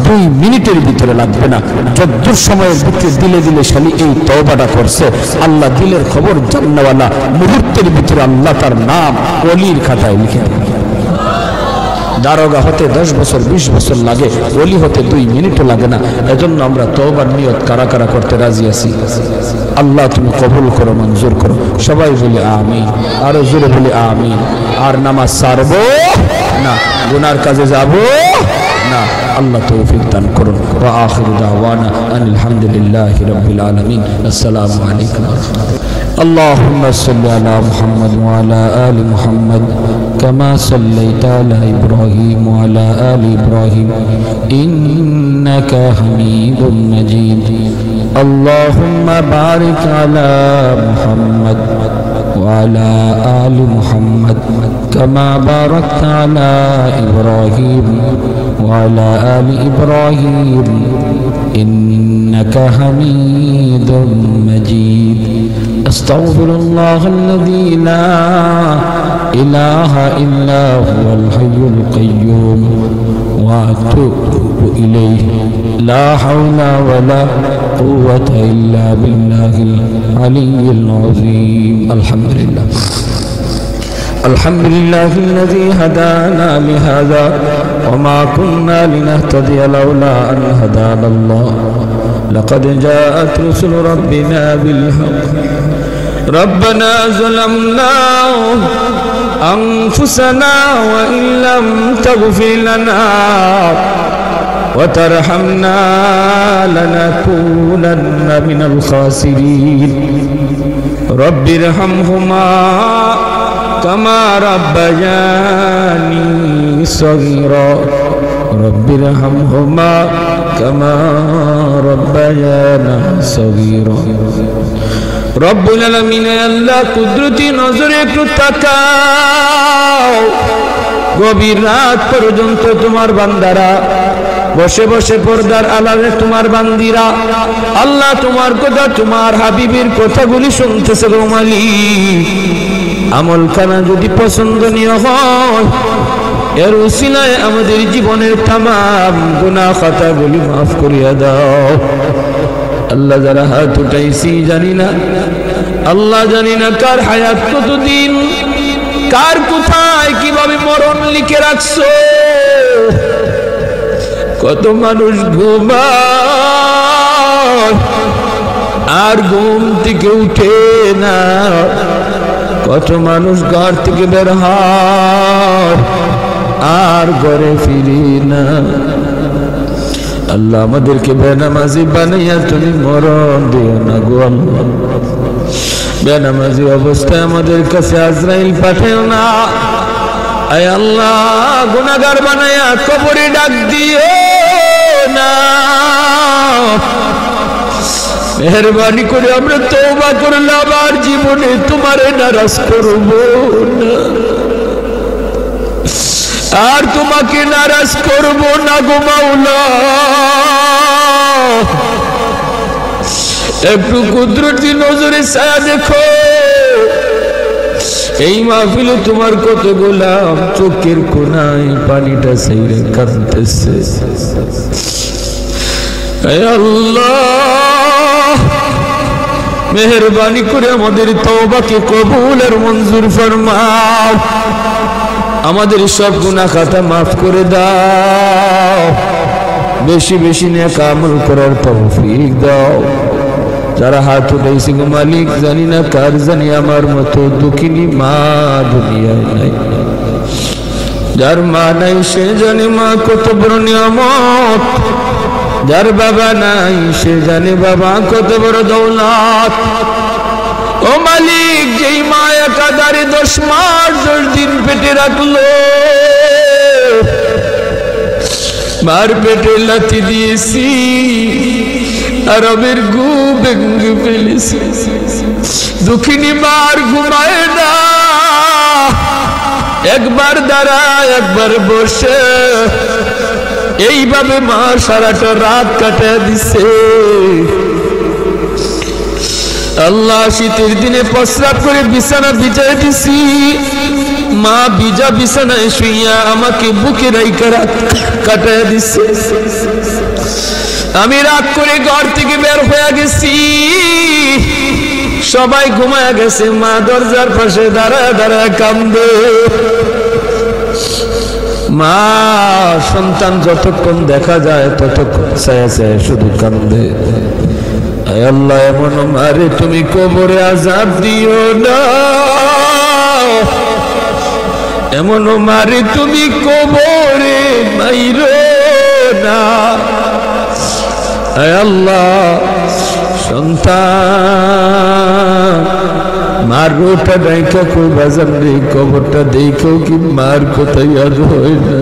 2 মিনিটের ভিতরে লাগবে না, যদ্দূর সময়ের ভিতরে দিলে দিলে খালি এই তওবাটা করছে, আল্লাহ দিলের খবর জান্নাওয়ালা, মুহূর্তের ভিতরে আল্লাহ তার নাম ওলির খাতায় লিখে দেন। দারোগা হতে 10 বছর 20 বছর লাগে, ওলি হতে 2 মিনিটও লাগে না। এজন্য আমরা তওবার নিয়ত কারা কারা করতে রাজি আছি? আল্লাহ তুমি কবুল করো, মঞ্জুর করো। সবাই বলি আমিন, আরো জোরে বলি আমিন। আর নামাজ ছাড়বো না, গুনার কাজে যাব না। আল্লাহ তৌফিক দান করুন। ওয়া আখিরু দাওয়ানা আনিল হামদুলিল্লাহি রাব্বিল আলামিন। আসসালামু আলাইকুম ওয়া রাহমাতুল্লাহ। اللهم صل على محمد وعلى آل محمد كما صليت على إبراهيم وعلى آل إبراهيم إنك حميد مجيد. اللهم بارك على محمد وعلى آل محمد كما باركت على إبراهيم وعلى آل إبراهيم إنك حميد مجيد. أستغفر الله الذي لا إله إلا هو الحي القيوم وأتوب إليه. لا حول ولا قوة إلا بالله العلي العظيم. الحمد لله. الحمد لله الذي هدانا لهذا وما كنا لنهتدي لولا أن هدانا الله. لقد جاءت رسل ربنا بالحق ربنا ظلمنا أنفسنا وإن لم تغفر لنا وترحمنا لنكونن من الخاسرين رب ارحمهما كما ربياني صغيرا رب ارحمهما كما ربيانا صغيرا রব্বুল আলামিন আল্লাহ কুদরতি নজরে একটু তাকাও গভীর রাত পর্যন্ত তোমার বান্দারা বসে বসে পর্দার আড়ালে তোমার বান্দিরা আল্লাহ তোমার কথা তোমার হাবিবের কথাগুলি শুনতেছে গো মালিক আমল খানা যদি পছন্দনীয় হয় এর উসিলায় আমাদের জীবনের तमाम গুনাহ খাতাগুলি maaf করিয়া দাও আল্লাহ যারা হাত উঠাইছি জানি না আল্লাহ জানি না কার হায়াত কতদিন কার কোথায় কিভাবে মরণ লিখে রাখছো কত মানুষ ঘুমায় আর ঘুম থেকে উঠে না কত মানুষ ঘর থেকে বের হয় আর ঘরে ফিরে না আল্লাহ আমাদেরকে বেনামাজি বানাইয়া তুমি মরণ দিও না গো আল্লাহ বেনামাজি অবস্থায় আমাদের কাছে আজরাইল পাঠাও না আয় আল্লাহ গুনাহগার বানাইয়া কবরে ডাক দিও না মেহেরবানি করে আমরা তওবা করলাম আর জীবনে তোমারে নারাজ করব না আর তোমাকে নারাজ করব না গো মাওলা একটু কুদরতি নজরে ছায়া দেখো এই মাহফিলে তোমার কত গোলাম চোখের কোনায় পানিটা ছাইরে কাঁদতেছে হে আল্লাহ মেহেরবানি করে আমাদের তওবাকে কবুল আর মঞ্জুর ফরমাও আমাদের সব গুনাহ খাতা maaf করে দাও বেশি বেশি নেক আমল করার তৌফিক দাও যারা হাত উঠাইছে গো মালিক জানি না কার জানি আমার মতো দুঃখিনী মা দুনিয়ায় নাই যার মা নাই সে জানে মা কত বড় নিয়ামত যার বাবা নাই সে জানে বাবা কত বড় দৌলত ও মালিক যেই মা একাধারে 10 মাস 10 দিন পেটে রাখলো মার পেটে লাথি দিয়েছি আর আমের ঘুম ভেঙে ফেলেছি দুঃখিনী মার ঘুমায় না একবার দাঁড়ায় একবার বসে এইভাবে মা সারাটা রাত কাটিয়ে দিছে আল্লাহ শীতের দিনে প্রস্রাব করে বিছানা বিছায় দিছি মা ভিজা বিছানায় শুইয়া আমাকে বুকে রাইখা রাত কাটায় দিছে আমি রাত করে ঘর থেকে বের হয়ে গেছি সবাই ঘুমায় গেছে মা দরজার পাশে দাঁড়ায় দাঁড়ায় কান্দে মা সন্তান যতক্ষণ দেখা যায় ততক্ষণ ছায়া ছায়া শুধু কান্দে আয় আল্লাহ এমন মারে তুমি কবরে আযাব দিও না এমন মারে তুমি কবরে মাইরো না আয় আল্লাহ সন্তান মার রোটা ডাইকা কই বাজার নেই কবরটা দেখেও কি মার কোথায় ইয়াদ হয় না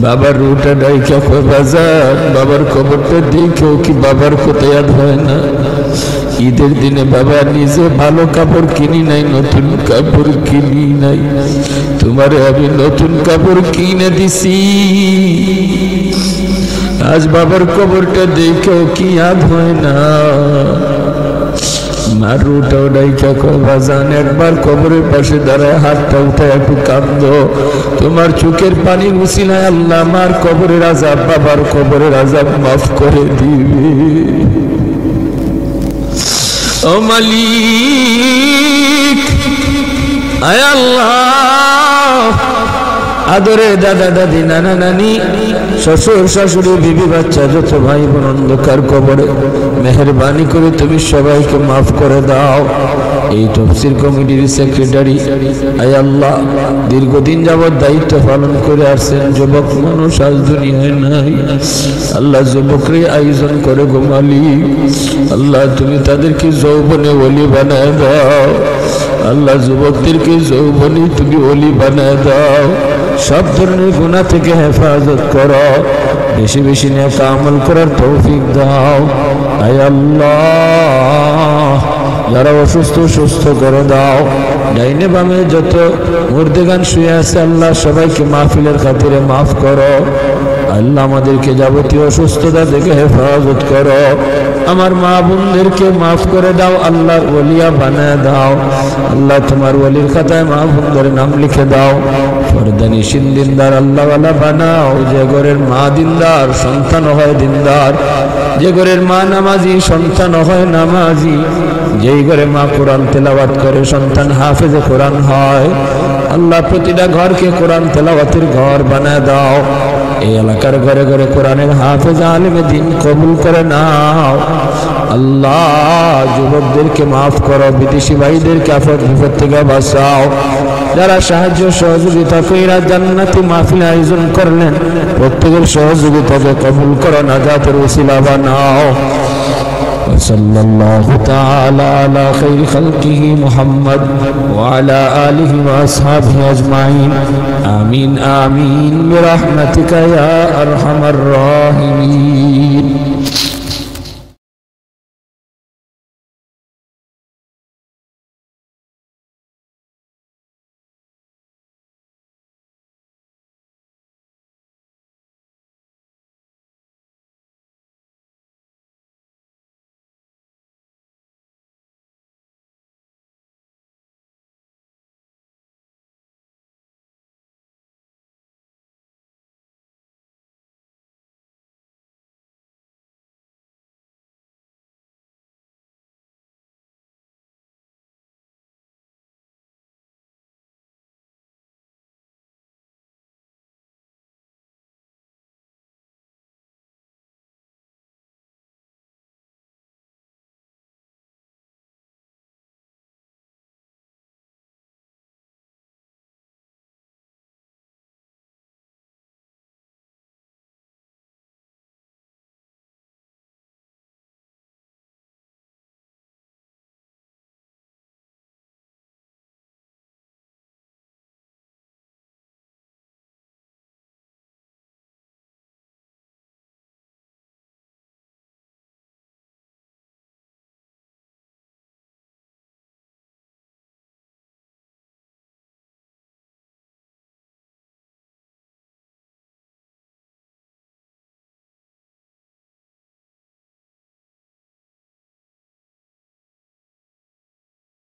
বাবার রোটা ডাইকা কই বাজার বাবার কবরটা দেখেও কি বাবার কোথায় ইয়াদ হয় না ঈদের দিনে বাবা নিজে ভালো কাপড় কিনি নাই নতুন কাপড় কিনি নাই তোমারে আমি নতুন কাপড় কিনে দিছি আজ বাবার কবরটা দেখেও কি ইয়াদ হয় না মার রোটা ডাইকা কই বাজান একবার কবরের পাশে দাঁড়ায় হাতটা উঠায় একটু কাঁদো তোমার চোখের পানি উসিলায় আল্লাহ আমার কবরের আযাব বাবার কবরের আযাব মাফ করে দিবে ও মালিক আয় আল্লাহ আদরে দাদা দাদি নানা নানি শ্বশুর শাশুড়ি বিবি বাচ্চা যত ভাই বোন অন্ধকার কবরে, মেহেরবানি করে তুমি সবাইকে মাফ করে দাও। এই তফসির কমিটির সেক্রেটারি আয় আল্লাহ দীর্ঘদিন যাবৎ দায়িত্ব পালন করে আসছেন, যুবক মানুষ আজ দুনিয়ায় নাই। আল্লাহ যুবকরে আয়োজন করে গো মালিক, আল্লাহ তুমি তাদেরকে যৌবনে ওলি বানায় দাও। আল্লাহ যুবকদেরকে যৌবনে তুমি ওলি বানায় দাও। সব ধরনের গুনাহ থেকে হেফাজত করো, বেশি বেশি নেক আমল করার তৌফিক দাও। আয় আল্লাহ যারা অসুস্থ সুস্থ করে দাও। ডাইনে বামে যত মুর্দেগান শুয়ে আছে আল্লাহ সবাইকে মাহফিলের খাতিরে মাফ করো। আল্লাহ আমাদেরকে যাবতীয় অসুস্থতা থেকে হেফাজত করো। আমার মা বোনদেরকে মাফ করে দাও, আল্লাহর ওলিয়া বানায় দাও। আল্লাহ তোমার ওলির খাতায় মা বোনদের নাম লিখে দাও। ফরদানিশিন দিনদার আল্লাহওয়ালা বানাও। যে ঘরের মা দিনদার সন্তান হয় দিনদার, যে ঘরের মা নামাজি সন্তান হয় নামাজি, যেই ঘরে মা কোরআন তেলাওয়াত করে সন্তান হাফেজে কোরআন হয়। আল্লাহ প্রতিটা ঘরকে কোরআন তেলাওয়াতের ঘর বানায় দাও। এই এলাকার ঘরে ঘরে কোরআনের হাফেজ আলেমে দিন কবুল করে নাও। আল্লাহ যুবকদেরকে মাফ করো, বিদেশি ভাইদেরকে আফত বিপদ থেকে বাঁচাও। যারা সাহায্য সহযোগিতা কইরা জান্নাতি মাহফিল আয়োজন করলেন প্রত্যেকের সহযোগিতাকে কবুল করো, নাজাতের ওসিলা বানাও। وصلى الله تعالى على خير خلقه محمد وعلى آله وأصحابه أجمعين آمين آمين برحمتك يا أرحم الراحمين.